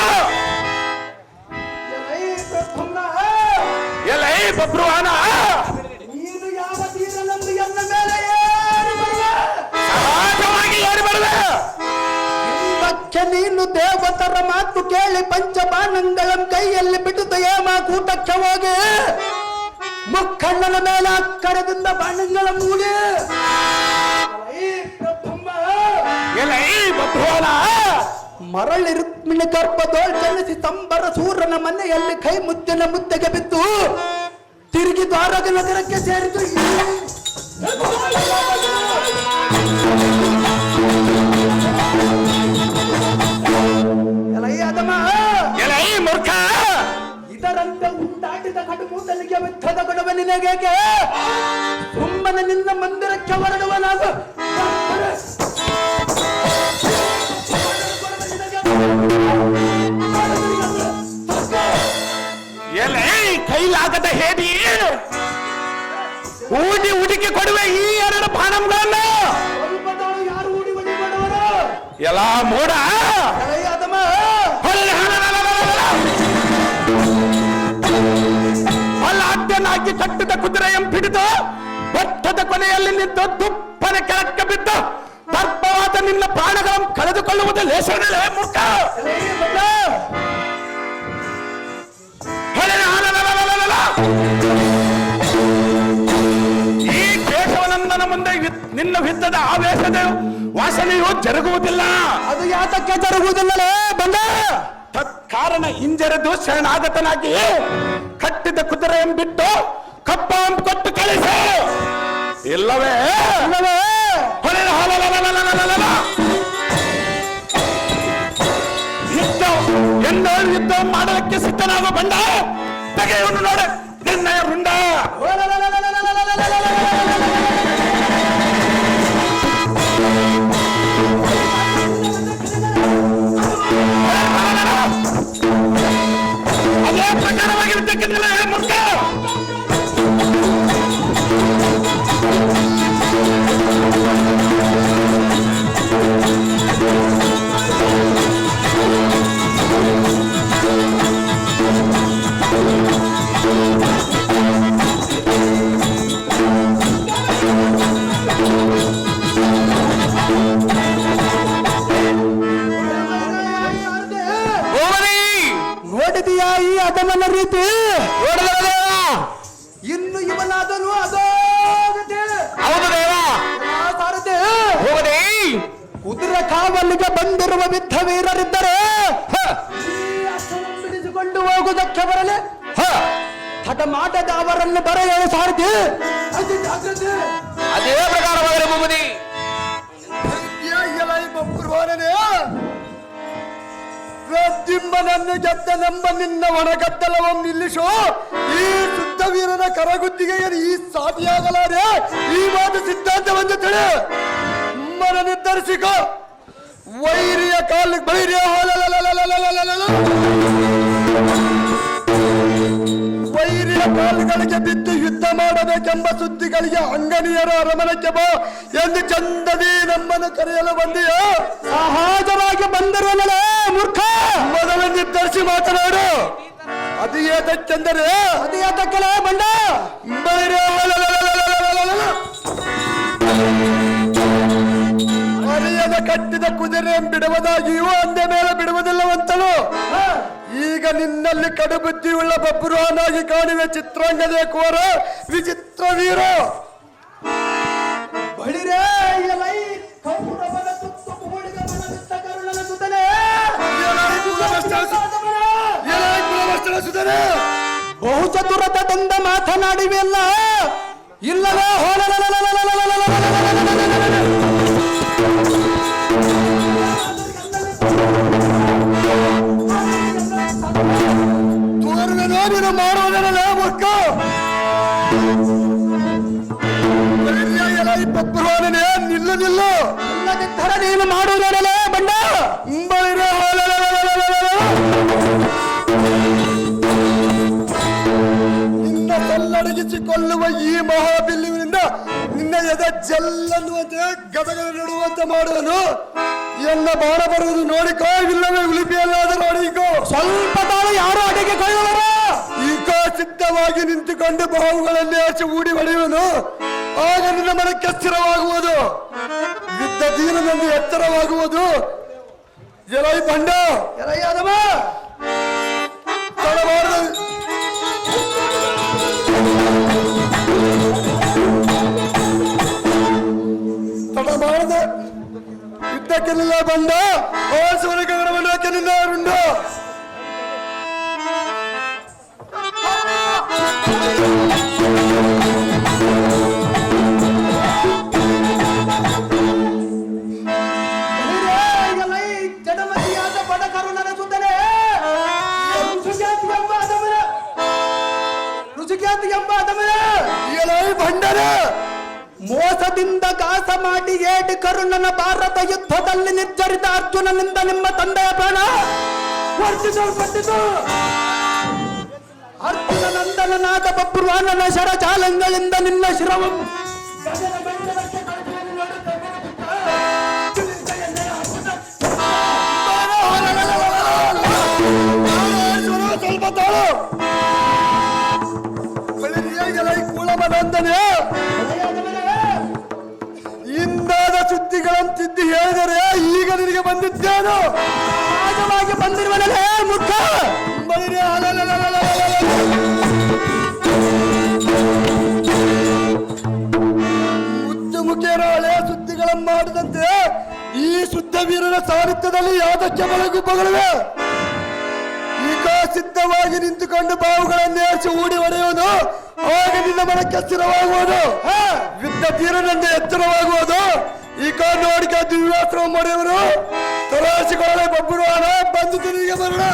ಎಲೈ ಬಬ್ರುವಾನ, ನೀನು ಯಾವ ತೀರನಂದು ಎನ್ನ ಮೇಲೆ ಸಹಜವಾಗಿ ಏರಿ ಬರುವೆ. ಹಿಂದಕ್ಕೆ ನೀನು ದೇವತರ ಮಾತು ಕೇಳಿ ಪಂಚಬಾಣಗಳ ಕೈಯಲ್ಲಿ ಬಿಟ್ಟು ಏಮ ಕೂಟಕ್ಕೆ ಹೋಗಿ ಮುಖಂಡನ ಮೇಲೆ ಅಕ್ಕರದಿಂದ ಬಾಣಗಳ ಮೂಡಿ ಎಲೈ ಬಬ್ರುವಾನ ಮರಳಿ ರುಕ್ಮಿಣಿ ಗರ್ಭದೋಳ್ ಜನಿಸಿ ಸಂಬರ ಸೂರನ ಮನೆಯಲ್ಲಿ ಕೈ ಮುದ್ದಿನ ಮುದ್ದೆಗೆ ಬಿದ್ದು ತಿರುಗಿ ದ್ವಾರದ ನಗರಕ್ಕೆ ಸೇರಿತು. ಮೂರ್ಖ, ಇದರಂತೆ ಉಂಟಾಟಿದ ಕಡುಮೂತನಿಗೆ ಯುದ್ಧದ ಕೊಡುವ ನಿನಗೇಕೆ? ಸುಮ್ಮನೆ ನಿನ್ನ ಮಂದಿರಕ್ಕೆ ಹೊರಡುವ ನಾವು ಕೈಲಾಗದ ಹೇದಿ ಹುಡುಕಿ ಕೊಡುವೆ ಈ ಎರಡು ಬಾಣಂಗಳನ್ನ. ಯಾರು ಊಡಿ ಒಡಿ ಮಾಡುವರು? ಎಲ್ಲ ಮೋಡ ಅಲ್ಲಾಡ್ಯನಾಗಿ ಕಟ್ಟಿದ ಕುದುರೆಯನ್ನು ಹಿಡಿದು ಬೆಟ್ಟದ ಕೊನೆಯಲ್ಲಿ ನಿಂತು ದುಪ್ಪನ ಕೆಳಕ್ಕೆ ಬಿದ್ದು ದರ್ಪವಾದ ನಿನ್ನ ಪ್ರಾಣಗಳನ್ನು ಕಳೆದುಕೊಳ್ಳುವುದು ಲೇಸನಲ್ಲೇ ಮೂರ್ಖ. ಈ ಕೇಶವನಂದನ ಮುಂದೆ ನಿನ್ನ ಯುದ್ಧದ ಆವೇಶದ ವಾಸನೆಯು ಜರುಗುವುದಿಲ್ಲ. ಅದು ಯಾತಕ್ಕೆ ಜರುಗುವುದಿಲ್ಲಲೇ ಬಂದ? ತತ್ಕಾರಣ ಹಿಂಜರಿದು ಶರಣಾಗತನಾಗಿ ಕಟ್ಟಿದ ಕುದುರೆಯನ್ನು ಬಿಟ್ಟು ಕಪ್ಪ ಕೊಟ್ಟು ಕಳಿಸು. ಇಲ್ಲವೇ ಯುದ್ಧ ಮಾಡಲಿಕ್ಕೆ ಸಿದ್ಧನಾಗುವ ಬಂಡ ತೆಗೆಯನ್ನು ನೋಡ ನಿರ್ಣಯ ರುಂಡ. ಅದೇ ಪ್ರಕಾರವಾಗಿರ್ತಕ್ಕಂಥ ಮೂರ್ಖ. ನೋಡಿದೀಯಾ ಈ ಅದಮನ ರೀತಿ? ಇನ್ನು ಇವನಾದನು ಅದಾಗತೆ. ಹೌದು ದೇವ. ಸಾರಥಿ, ಹೋಗದೆ ಕುದುರೆ ಕಾವಲಿಗೆ ಬಂದಿರುವ ಯುದ್ಧ ವೀರರಿದ್ದರೆ ಬಿಡಿಸಿಕೊಂಡು ಹೋಗುವುದಕ್ಕೆ ಬರಲಿ. ಹಠ ಮಾಡದ ಅವರನ್ನು ಬರೆಯಲು ಸಾರಥಿ ಅತಿ ಜಾಗ್ರತೆ. ಅದೇ ಪ್ರಕಾರವಾಗಿ ಭೂಮಿ ಪ್ರದ್ಯುಮ್ನನ್ನು ಗೆದ್ದನೆಂಬ ನಿನ್ನ ಒಣಗದ್ದಲವನ್ನು ನಿಲ್ಲಿಸು. ಈ ಶುದ್ಧ ವೀರನ ಕರಗುತ್ತಿಗೆಯಲ್ಲಿ ಈ ಸಾಟಿಯಾಗಲಾರೆ. ಈ ಮಾತು ಸಿದ್ಧಾಂತವನ್ನು ತಿಳಿ ಮನ ನಿರ್ಧರಿಸಿಕೋ. ವೈರಿಯ ಕಾಲಿಗೆ ಬೈರಿಯ ವೈರಿಯ ಕಾಲುಗಳಿಗೆ ಬಿದ್ದು ಯುದ್ಧ ಮಾಡಬೇಕೆಂಬ ಸುದ್ದಿಗಳಿಗೆ ಅಂಗನಿಯರ ಅರಮನೆಗೆ ಬಾ ಎಂದು ಚಂದದಿ ನಮ್ಮನ್ನು ಕರೆಯಲು ಬಂದಿಯೋ? ಸಹಜವಾಗಿ ಬಂದಿರುವನಲೇ ಮೂರ್ಖ. ಮೊದಲು ನಿರ್ಧರಿಸಿ ಮಾತನಾಡು. ಅದು ಏತಕ್ಕೆಂದರೆ ಅದು ಏತಕ್ಕಲೇ ಬಂಡ ಅರಿಯದ ಕಟ್ಟಿದ ಕುದುರೆ ಬಿಡುವುದಾಗಿಯೂ ಅಂದೆ ಮೇಲೆ ಬಿಡುವುದಿಲ್ಲವಂತನು. ಈಗ ನಿನ್ನಲ್ಲಿ ಕಡುಬುದ್ಧಿಯುಳ್ಳ ಬಬ್ರುವನಾಗಿ ಕಾಣುವೆ ಚಿತ್ರಾಂಗದ ಕುವರ ವಿಚಿತ್ರ ವೀರ. ಬಳಿರೇ ಎಲೈ ಕೌರವನ ತುತ್ತು ಕುಡಿದ ಮನವಿತ್ತ ಕರುಣನ ಸುತನೆ. ಬಹು ಚತುರತದಿಂದ ಮಾತನಾಡಿವೆಲ್ಲ ಇಲ್ಲವೇ? ತೋರುವೆನೋ ಮಾಡುವುದಲ್ಲ ಮಕ್ಕ. ಪಪ್ಪುರವನೇ ನಿಲ್ಲು ನಿಲ್ಲು. ಇಲ್ಲದಿದ್ದರೆ ನೀನು ಮಾಡುವುದಲ್ಲ ಬಂಡ. ನಿನ್ನ ಕಲ್ಲಡಗಿಸಿಕೊಳ್ಳುವ ಈ ಮಹಾಬಿಲ್ಲುವಿನಿಂದ ನಿನ್ನ ಎದೆ ಜಲ್ಲನ್ನುವಂತೆ ಗದಗದ ನಡುವಂತೆ ಮಾಡುವನು. ಎಲ್ಲ ಬಾಣ ಬರುವುದು ನೋಡಿಕೋ, ಇಲ್ಲವೇ ಉಳಿಪಿಯಲ್ಲಾದರೂ ನೋಡಿಕೋ. ಸ್ವಲ್ಪ ತಾಳು ಯಾರು ಅಡಿಗೆ ಕೊಳ್ಳುವರು? ಈಗ ಸಿದ್ಧವಾಗಿ ನಿಂತುಕೊಂಡು ಬಾಹುಗಳಲ್ಲಿ ಆಚೆ ಊಡಿ ಹೊಡೆಯುವನು. ಆಗ ನಿನ್ನ ಮನಕ್ಕೆ ಸ್ಥಿರವಾಗುವುದು, ಯುದ್ಧ ಧೀರನೆಂದು ಎತ್ತರವಾಗುವುದು. ಎಲೈ ಬಂಡ, ಎಲೈ ಅದಮ ತಡಬಾರದು. ತಡಬಾರದು ಯುದ್ಧಕ್ಕೆಲ್ಲ ಬಂದ ಮಾಡೋದಕ್ಕೆ ನಿನ್ನ ಯಾರುಂಡು? ಜಡಮತಿಯಾದ ಬಡಕರು ನಡೆಸುತ್ತಲೇ ರುಚಿಕ್ಯಾತಿ ಎಂಬ ಭಂಡರ ಮೋಸದಿಂದ ಗಾಸ ಮಾಡಿ ಏಟು ಕರುಣನ ಭಾರತ ಯುದ್ಧದಲ್ಲಿ ನಿರ್ಜರಿತ ಅರ್ಜುನನಿಂದ ನಿಮ್ಮ ತಂದೆಯ ಪ್ರಾಣ ವರ್ತಿಸಲ್ಪಟ್ಟಿತು. ಅರ್ಜುನ ನಂದನನಾದ ಬಬ್ರುವಾನನ ಶರಚಾಲಂಗಳಿಂದ ನಿನ್ನ ಶಿರವು ಸ್ವಲ್ಪ ತಾಳು. ಕೂಳಮನಂದನೆ ಇಂದಾದ ಸುದ್ದಿಗಳಂತಿದ್ದು ಹೇಳಿದರೆ ಈಗ ನಿನಗೆ ಬಂದಿದ್ದೇನು? ಸಹಜವಾಗಿ ಬಂದಿರುವನಲ್ಲೇ ಮುಖ ಮುದ್ದು ಮುಖೇನ ಹಳೆಯ ಸುದ್ದಿಗಳನ್ನು ಮಾಡಿದಂತೆ ಈ ಶುದ್ಧ ವೀರನ ಸಾನ್ನಿಧ್ಯದಲ್ಲಿ ಯಾದಕ್ಕೆ ಬೆಳಗು ಬಗಳಿವೆ. ಈಗ ಸಿದ್ಧವಾಗಿ ನಿಂತುಕೊಂಡು ಬಾವುಗಳನ್ನೇರಿಸಿ ಹೂಡಿ ಹೊಡೆಯುವುದು, ಆಗ ನಿನ್ನ ಮನಕ್ಕೆ ಸ್ಥಿರವಾಗುವುದು, ಯುದ್ಧ ತೀರನೆಂದು ಎಚ್ಚರವಾಗುವುದು. ಈಗ ನೋಡಿಕ ದಿವ್ಯಾಸ್ತ್ರ ಮಾಡುವರು ತರಾಸಿಕೊಳ್ಳೆ ಬಬ್ಬುರುವಾನ ಬಂದು ತಿರುಗಿಗೆ ಬರೋಣ.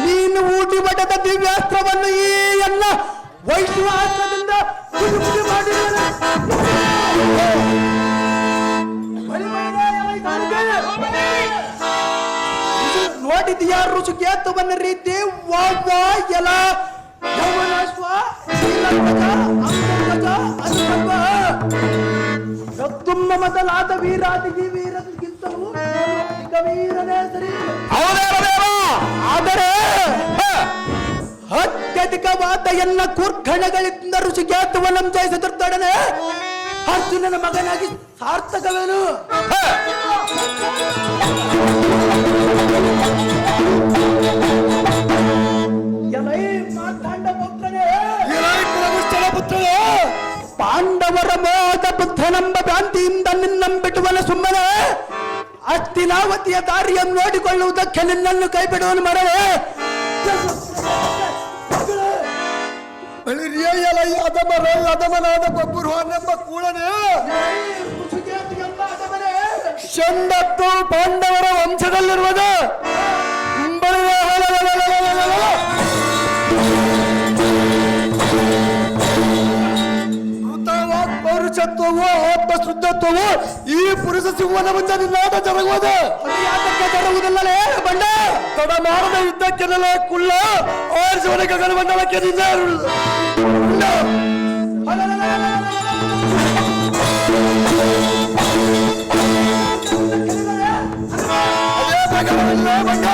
ನೀನು ಊಟಿ ಮಠದ ದಿವ್ಯಾಸ್ತ್ರವನ್ನು ಈ ಎಲ್ಲ ವೈಷ್ಣವಾಸ್ತ್ರದಿಂದ ನೋಡಿದ್ಯಾ ರುಚಿಕೇತವನ್ನ ರೀತಿ ಎಲ ಯೌವನಾಶ್ವ ರಕ್ತುಮ್ಮ ಮೊದಲಾದ ವೀರಾದಿಗೆ ವೀರಗಿಂತಲೂ ವೀರನೇ ಸರಿ. ಆದರೆ ಅತ್ಯಧಿಕವಾದ ಎಲ್ಲ ಕುರ್ಘಣಗಳಿಂದ ಋಷಿಕೇತುವನ್ನು ಜಯಿಸಿದೊಡನೆ ಅರ್ಜುನನ ಮಗನಾಗಿ ಸಾರ್ಥಕವೇನು? ಪಾಂಡವರ ಮೋದ ಬುದ್ಧನೆಂಬ ಭ್ರಾಂತಿಯಿಂದ ನಿನ್ನಂಬಿಡುವನ ಸುಮ್ಮನೆ ಅಸ್ತಿನಾವತಿಯ ದಾರಿಯನ್ನು ನೋಡಿಕೊಳ್ಳುವುದಕ್ಕೆ ನಿನ್ನನ್ನು ಕೈಬಿಡುವನು ಮರವೇ. ಅದಮನಾದ ಬಬ್ಬುರುವಾನೆಂಬ ಕೂಳನೆ ಷಂಡತ್ತು ಪಾಂಡವರ ವಂಶದಲ್ಲಿರುವುದು ಪೌರುಷತ್ವವು ಆತ್ಮ ಶುದ್ಧತ್ವವು ಈ ಪುರುಷ ಸಿಂಹನ ಮುಂದೆ ನಿನ್ನಾದ ಜರುಗುವುದು. ಯಾತಕ್ಕೆ ಜರುಗುವುದಿಲ್ಲಲೇ ಬಂಡ? ತಡ ಮಾಡದ ಯುದ್ಧಕ್ಕೆಲ್ಲ ಕುಳ್ಳ ಆರಿಸುವನ ಗಗನಮಂಡಲಕ್ಕೆ ನಿನ್ನ ಅದೇ ಪ್ರಕಾರವಿಲ್ಲ ಬಂಡ.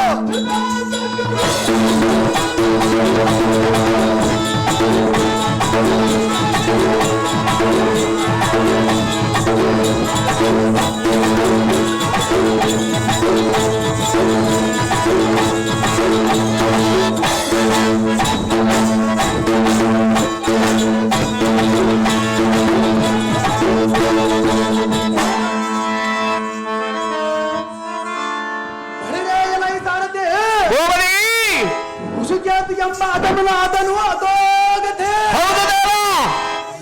ಎಂಬ ಅದಮನ ಅದನು ಅದೋಗತೆ.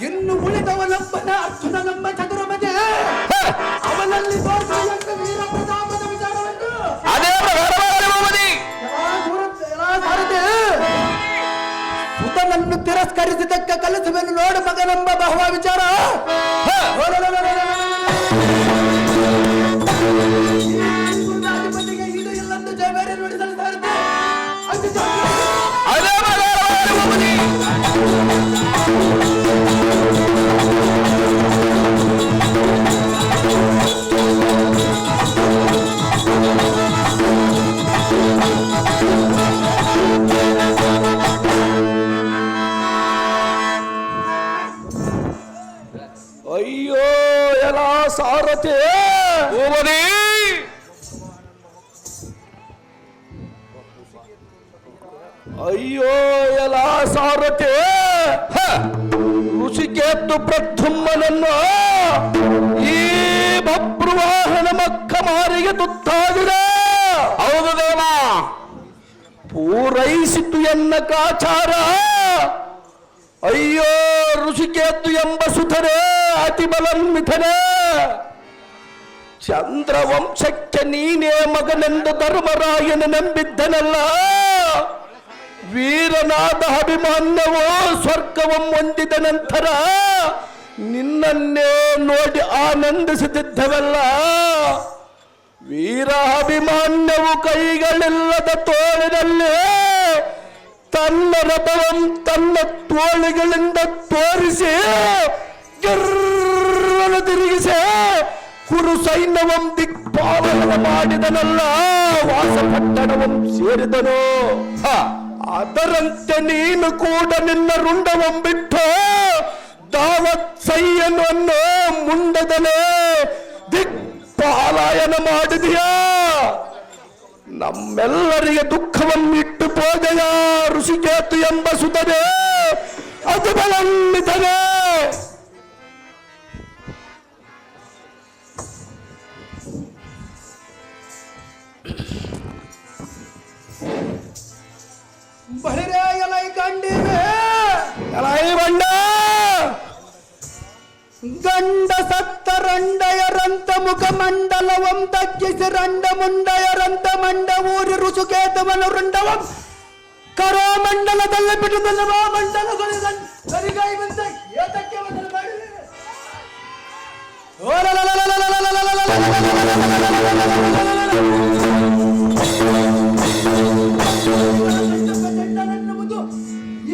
ಇನ್ನು ಉಳಿದವನೊಬ್ಬನ ಅರ್ಜುನನೆಂಬ ಚತುರ್ಭುಜ ಅವನಲ್ಲಿ ತೋರಿಸುವಂತ ವೀರ ಪ್ರತಾಪದ ವಿಚಾರವನ್ನು ಸುತನನ್ನು ತಿರಸ್ಕರಿಸಿದಕ್ಕೆ ಕಲಿಸುವೆನು ನೋಡು ಮಗನೆಂಬ ಬಹುವ ವಿಚಾರ. ರಾಜಪತಿಗೆ ಇದು ಇಲ್ಲೊಂದು ಜಬೇರೆ ನುಡಿಸಲು ಸಾರದೆ ಅಯ್ಯೋ ಎಲ್ಲ ಸಾರಥಿ ಅಯ್ಯೋ ಎಲ್ಲ ಸಾರಥಿ ಋಷಿಕೇತು ಪ್ರಥುಮ್ಮನನ್ನು ಈ ಬಬ್ರುವಾಹನ ಮಕ್ಕ ಮಾರಿಗೆ ತುತ್ತಾಗಿದೆ. ಹೌದು ದೇವ. ಪೂರೈಸಿತು ಎನ್ನ ಕಾಚಾರ. ಅಯ್ಯೋ ಋಷಿಕೇತು ಎಂಬ ಸುಧರೆ ಅತಿಬಲನ್ವಿತನೆ. ಚಂದ್ರವಂಶಕ್ಕೆ ನೀನೇ ಮಗನೆಂದು ಧರ್ಮರಾಯನ ನಂಬಿದ್ದನಲ್ಲ. ವೀರನಾದ ಅಭಿಮಾನ್ಯವೋ ಸ್ವರ್ಗವಂ ಹೊಂದಿದ ನಂತರ ನಿನ್ನನ್ನೇ ನೋಡಿ ಆನಂದಿಸುತ್ತಿದ್ದವಲ್ಲ. ವೀರ ಅಭಿಮಾನ್ಯವು ಕೈಗಳಿಲ್ಲದ ತೋಳಿನಲ್ಲಿ ತನ್ನ ರಥವಂ ತನ್ನ ತೋಳುಗಳಿಂದ ತೋರಿಸಿ ಗಿರ್ರನ್ನು ತಿರುಗಿಸಿ ಕುರು ಸೈನ್ಯವಂ ದಿಕ್ಪಾಲನ ಮಾಡಿದನಲ್ಲ. ವಾಸಪಟ್ಟಣವಂ ಸೇರಿದನು. ಅದರಂತೆ ನೀನು ಕೂಡ ನಿನ್ನ ರುಂಡವಂ ಬಿಟ್ಟು ದಾವತ್ ಸೈನ್ಯವನ್ನು ಮುಂಡದನೆ ದಿಕ್ಪಾಲಾಯನ ಮಾಡಿದೆಯಾ. ನಮ್ಮೆಲ್ಲರಿಗೆ ದುಃಖವನ್ನಿಟ್ಟು ಹೋದೆಯ ಋಷಿಕೇತು ಎಂಬ ಸುಧನೆ ಅದು ಬಲನ್ವಿತನೆ. ಬಹಿರೇ ಎಲೈ ಕಂಡಿವೆ ಎಲೈ ಬಂಡ ಗಂಡ ಸತ್ತ ರಂಡಯರಂತ ಮುಖಮಂಡಲವಂ ತಗ್ಗಿಸಿ ರಂಡ ಮುಂಡಯರಂತ ಮಂಡ ಊರಿ ಋಷಿಕೇತವನ ರುಂಡವಂ ಕರೋ ಮಂಡಲದಲ್ಲಿ ಬಿಡುದಲ್ಲವ ಮಂಡಲಗಳಿಗೈ ಬಂದ ಏತಕ್ಕೆ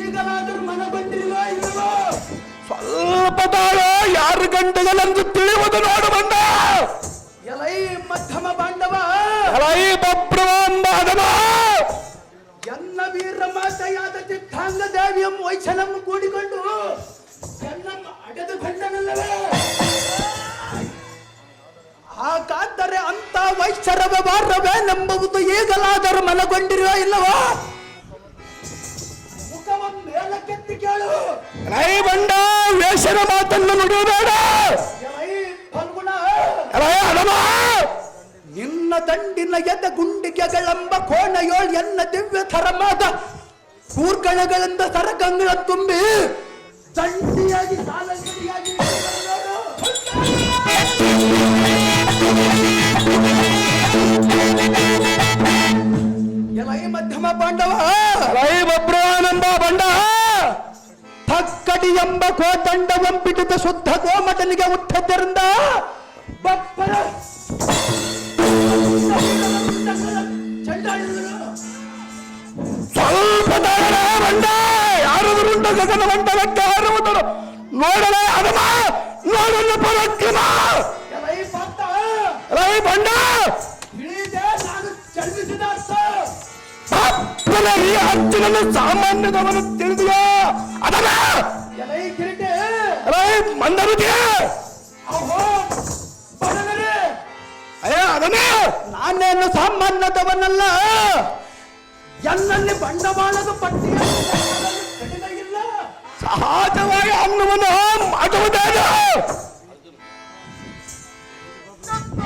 ಈಗಲಾದರೂ ಮನಗೊಂಡಿರುವ ಇಲ್ಲವೋ ಸ್ವಲ್ಪ ತಾಳೋ. ಯಾರು ಗಂಟೆಗಳೆಂದು ತಿಳಿಯುವುದು ನೋಡು ಬಂದ. ಎಲೈ ಮಧ್ಯಮ ಬಾಂಧವ ಎಲೈ ಬಬ್ರವಾಂಬಾದಮ ಎನ್ನ ವೀರ ಮಾತೆಯಾದ ಚಿತ್ತಾಂಗ ದೇವಿಯಂ ವೈಶನಂ ಕೂಡಿಕೊಂಡು ಎನ್ನನ್ನು ಅಡೆದು ಕಂಡನಲ್ಲವೇ. ಹಾಗಾದರೆ ಅಂತ ವೈಶ್ಚರವ ವಾರವೇನೆಂಬುದು ಈಗಲಾದರೂ ಮನಗೊಂಡಿರುವ ಇಲ್ಲವೋ. ಮುಖವನ್ನು ಮೇಲಕ್ಕೆತ್ತಿ ಕೇಳು. ಎಲೈ ಬಂಡ ವೇಷನ ಮಾತನ್ನು ನುಡಿಯಬೇಡ. ಎಲೈ ಫಲ್ಗುಣ ಎಲೈ ಅಡಮ ನಿನ್ನ ದಂಡಿನ ಎದ ಗುಂಡಿಗೆಗಳೆಂಬ ಕೋಣಯೋಳ್ ಎನ್ನ ದಿವ್ಯ ಥರಮಾದ ಕೂರ್ಗಣಗಳಿಂದ ಸರಕಂಗಳ ತುಂಬಿ ದಂಡಿಯಾಗಿ ಸಾಲಂಗಡಿಯಾಗಿ ಎಲೈ ಮಧ್ಯಮ ಪಾಂಡವ ಎಲೈ ಬಬ್ರವಾನಂಬ ಬಂಡ ಥಕ್ಕಡಿ ಎಂಬ ಕೋದಂಡವಂ ಬಿಡಿದ ಶುದ್ಧ ಗೋಮಟನಿಗೆ ಹುಟ್ಟದ್ದರಿಂದ ಬಪ್ಪರ ಸ್ವಲ್ಪ ತಾಳ ಬಂಡ. ಯಾರಾದರೂ ಉಂಟ ಗಗನ ಮಂಡಲಕ್ಕೆ ಹಾರುವುದರು ನೋಡಲೇ ಅದಮ ನೋಡಲು ಪರಕ್ರಮ. ಎಲೈ ಪಾತ ಎಲೈ ಬಂಡ ಇಳಿದೆ ನಾನು ಚಲಿಸಿದ ಅರ್ಥ ಪಾಪನ ಈ ಹತ್ತಿರನ್ನು ಸಾಮಾನ್ಯದವನು ತಿಳಿದಿಯೋ ಅದಮ. ಎಲೈ ಕಿರೀಟೆ ಎಲೈ ಮಂದರುದಿಯ ಅಹೋ ಬಡಗರೆ ಅಯ್ಯ ಅದನ್ನೇ ನಾನೇನು ಸಾಮಾನ್ಯದವನಲ್ಲ. ಎನ್ನಲ್ಲಿ ಬಂಡವಾಳದ ಪಟ್ಟಿಯ ಕಡಿಮೆ ಇಲ್ಲ. ಸಹಜವಾಗಿ ಅನ್ನವನ್ನು ಮಾಡುವುದೇನು.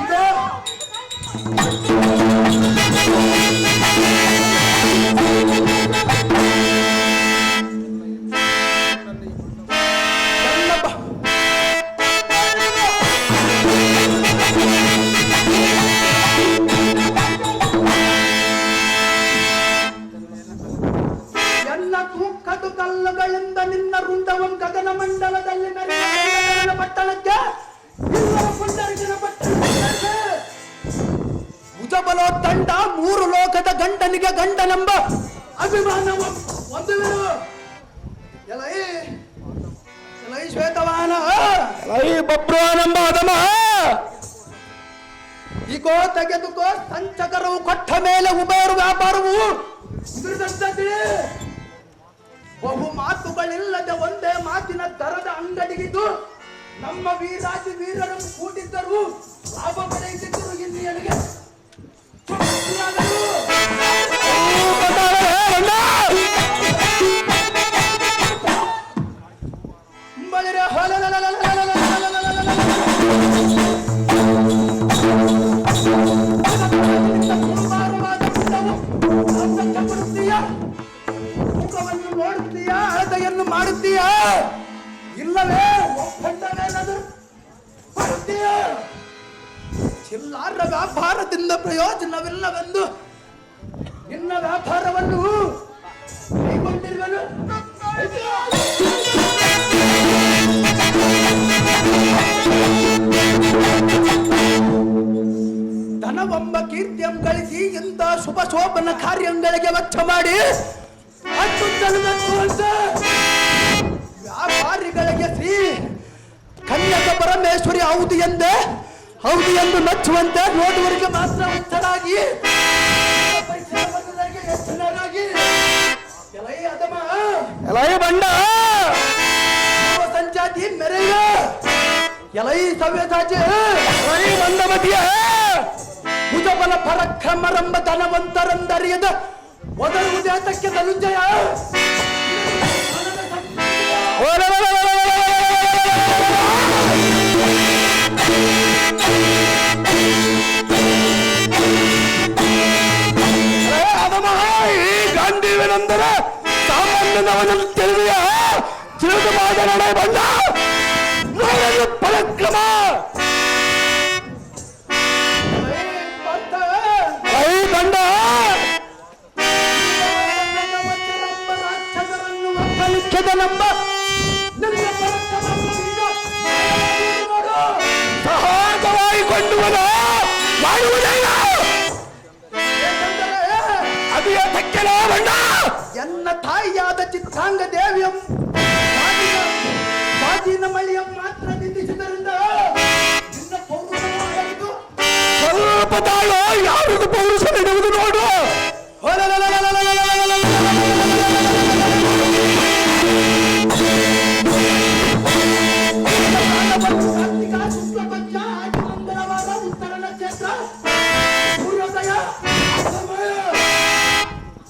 ಇದು ನನ್ನ ಎಲ್ಲ ತೂಕದ ಕಲ್ಲುಗಳಿಂದ ನಿನ್ನ ರುಂಡವಂ ಗಗನ ಮಂಡಲದಲ್ಲಿ ಮೆರೆದ ಪಟ್ಟಣಕ್ಕೆ ಪುಂಡರಿಗಿನ ಪಟ್ಟಣಕ್ಕೆ ಭುಜಬಲೋ ತಂಡ ಮೂರು ಲೋಕದ ಗಂಡನಿಗೆ ಗಂಡನೆಂಬ ಅಭಿಮಾನವ ಹೊಂದುವೆನು. ಎಲೈ ಎಲೈ ಶ್ವೇತವಾಹನ ಎಲೈ ಬಬ್ರವಾನಂಬ ಅದಮ ಈಗೋ ತೆಗೆದುಕೋ ಸಂಚಕರವು ಕೊಟ್ಟ ಮೇಲೆ ಉಭಯರು ವ್ಯಾಪಾರವು ಬಹು ಮಾತುಗಳಿಲ್ಲದೆ ಒಂದೇ ಮಾತಿನ ದರದ ಅಂಗಡಿಗಿದ್ದು ನಮ್ಮ ವೀರಾದಿ ವೀರರನ್ನು ಕೂಡಿದ್ದರು ಲಾಭ ಪಡೆಯುತ್ತಿದ್ದರು. ಇಂದ್ರಿಯನಿಗೆ ಬಳಿರೆ ಮುಖವನ್ನು ನೋಡುತ್ತೀಯಾ ಅಳತೆಯನ್ನು ಮಾಡುತ್ತೀಯಾ ಇಲ್ಲವೇ ಒಪ್ಪಂದವೇನಾದರೂ ಮಾಡುತ್ತೀಯಾ ಚಿಲ್ಲಾರ ವ್ಯಾಪಾರದಿಂದ ಪ್ರಯೋಜನವಿಲ್ಲವೆಂದು ನಿನ್ನ ವ್ಯಾಪಾರವನ್ನು ಕೈಗೊಂಡಿರುವನು ಧನವೆಂಬ ಕೀರ್ತಿಯಂ ಗಳಿಸಿ ಇಂಥ ಶುಭ ಶೋಭನ ಕಾರ್ಯಗಳಿಗೆ ವೆಚ್ಚ ಮಾಡಿ ವ್ಯಾಪಾರಿಗಳಿಗೆ ಶ್ರೀ ಕನ್ಯಕ ಪರಮೇಶ್ವರಿ ಹೌದು ಎಂದು ಮೆಚ್ಚುವಂತೆ ನೋಡುವರಿಗೆ ಮಾತ್ರ ಹುಚ್ಚರಾಗಿ ಸಂಜಾತಿ ಮೆರೆಯ ಎಲೈ ಸವ್ಯಸಾಚಿ ಮಂದಮತಿಯ ಭುಜಬಲ ಪರಕ್ರಮರಂಬ ಧನವಂತರಂದರಿಯದ ಒದರುವುದೇತಕ್ಕೆ ಧನುಂಜಯ ಗಾಂಧೀವನೆಂದರ ಸಾಮಾನ್ಯನವನನ್ನು ತಿಳಿದೆಯ ತಿಳಿದು ಮಾತನಾಡ ಬಂದ ನೋಡಲು ಪರಾಕ್ರಮ ಬಂಡ ನಂಬ ಸಹಜವಾಗಿ ಕೊಂಡುವನು ಮಾಡುವುದೇನ ಅದು ಯಾತಕ್ಕೆಲ್ಲ ಬಂಡ ಎನ್ನ ತಾಯಿಯಾದ ಚಿತ್ರಾಂಗ ದೇವಿಯಂ ಬಾಜಿನ ಮಳಿಯಂ ಮಾತ್ರ ನಿಂದಿಸಿದ್ದರಿಂದ ನಿನ್ನ ಪೌರುಷವಾಗಲಿದ್ದು ಸ್ವಲ್ಪ ತಾಳು ಯಾರಿಗೂ ಪೌರುಷ ನೀಡುವುದು ನೋಡು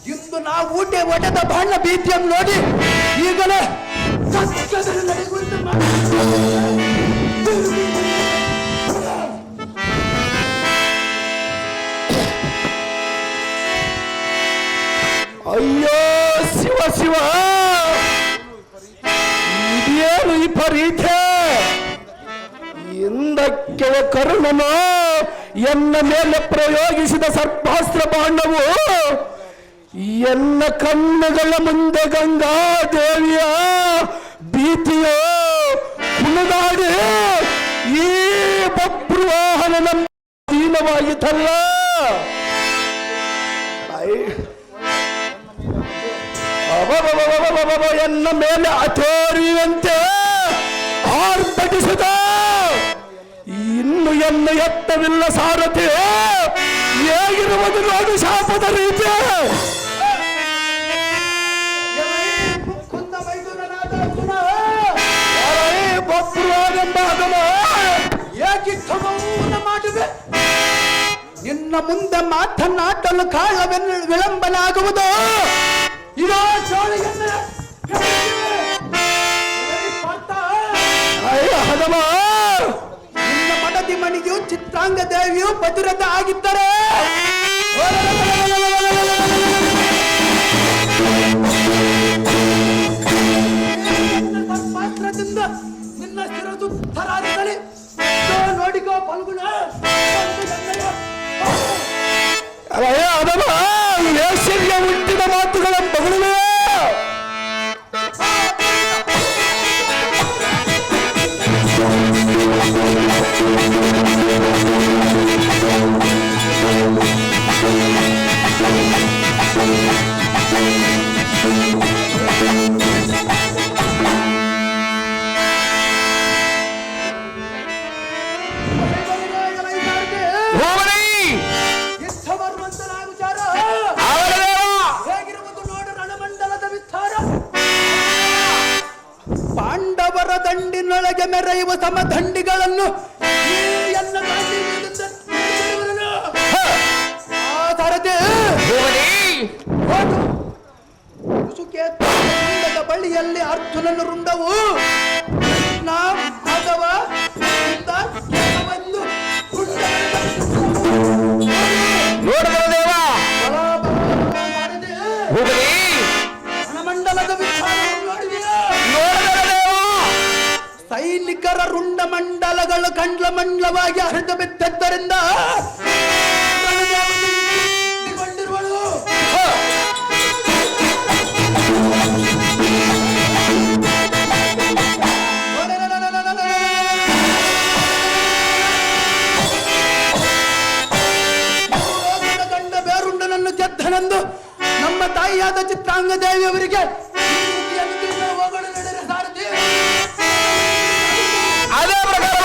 ಇಂದು ನಾವು ಊಟೆ ಒಡೆದ ಬಣ್ಣ ಭೀತಿಯನ್ನು ನೋಡಿ ಈಗಲೇ ಅಯ್ಯೋ ಶಿವ ಶಿವ ಇದೇನು ಈ ಪರೀಕ್ಷೆ ಹಿಂದಕ್ಕೆ ಕರುಣನು ಎನ್ನ ಮೇಲೆ ಪ್ರಯೋಗಿಸಿದ ಸರ್ಪಾಸ್ತ್ರ ಬಾಂಡವು ಎನ್ನ ಕಣ್ಣುಗಳ ಮುಂದೆ ಗಂಗಾ ದೇವಿಯ ಭೀತಿಯೋ ಕುಣಿದಾಡಿ ಈ ಬಭ್ರುವಾಹನ ದೀನವಾಗಿತ್ತಲ್ಲ ಎನ್ನ ಮೇಲೆ ಅಥೋರಿಯಂತೆ ಆರ್ಭಟಿಸಿದ ಇನ್ನು ಎನ್ನ ಎತ್ತವಿಲ್ಲ ಸಾರಥಿ ಹೇಗಿರುವುದು ನೋಡಿ ಶಾಪದ ರೀತಿ ಮಾಡಿದೆ ನಿನ್ನ ಮುಂದೆ ಮಾತನಾಡಲು ಕಾಳವೆನ್ನು ವಿಳಂಬನಾಗುವುದು ಇದೋ ನಿನ್ನ ಮಡದಿ ಮಣಿಯು ಚಿತ್ರಾಂಗ ದೇವಿಯು ಭದ್ರತೆ ಆಗಿದ್ದರೆ ಪಾತ್ರದಿಂದ ನಿನ್ನ ಸ್ಥಿರದುತ್ತರಾಗಲಿ ನೋಡಿಕೋ ಫಲ್ಗುಣ ವೇಶ್ಯರ್ಯ ಹುಟ್ಟಿದ ಮಾತುಗಳ ಮಗಳು ಪಾಂಡವರ ದಂಡಿನೊಳಗೆ ಮೆರೆಯುವ ಸಮದಂಡಿಗಳನ್ನು ಬಳಿಯಲ್ಲಿ ಅರ್ಜುನನ ರುಂಡವು ನೋಡಬಹುದೇವಾ ಬಾಣಗಳು ಕಂಡ್ಲ ಮಂಡ್ಲವಾಗಿ ಹರಿದು ಬಿದ್ದದ್ದರಿಂದ ಕೊಂಡಿರುವಳು. ಗಂಡ ಬೇರುಂಡನನ್ನು ಗೆದ್ದನೆಂದು ನಮ್ಮ ತಾಯಿಯಾದ ಚಿತ್ರಾಂಗ ದೇವಿಯವರಿಗೆ ಹೋಗಲು ನಡೆದರೆ ಸಾರಥಿ. ಅದೇ ಪ್ರಕಾರ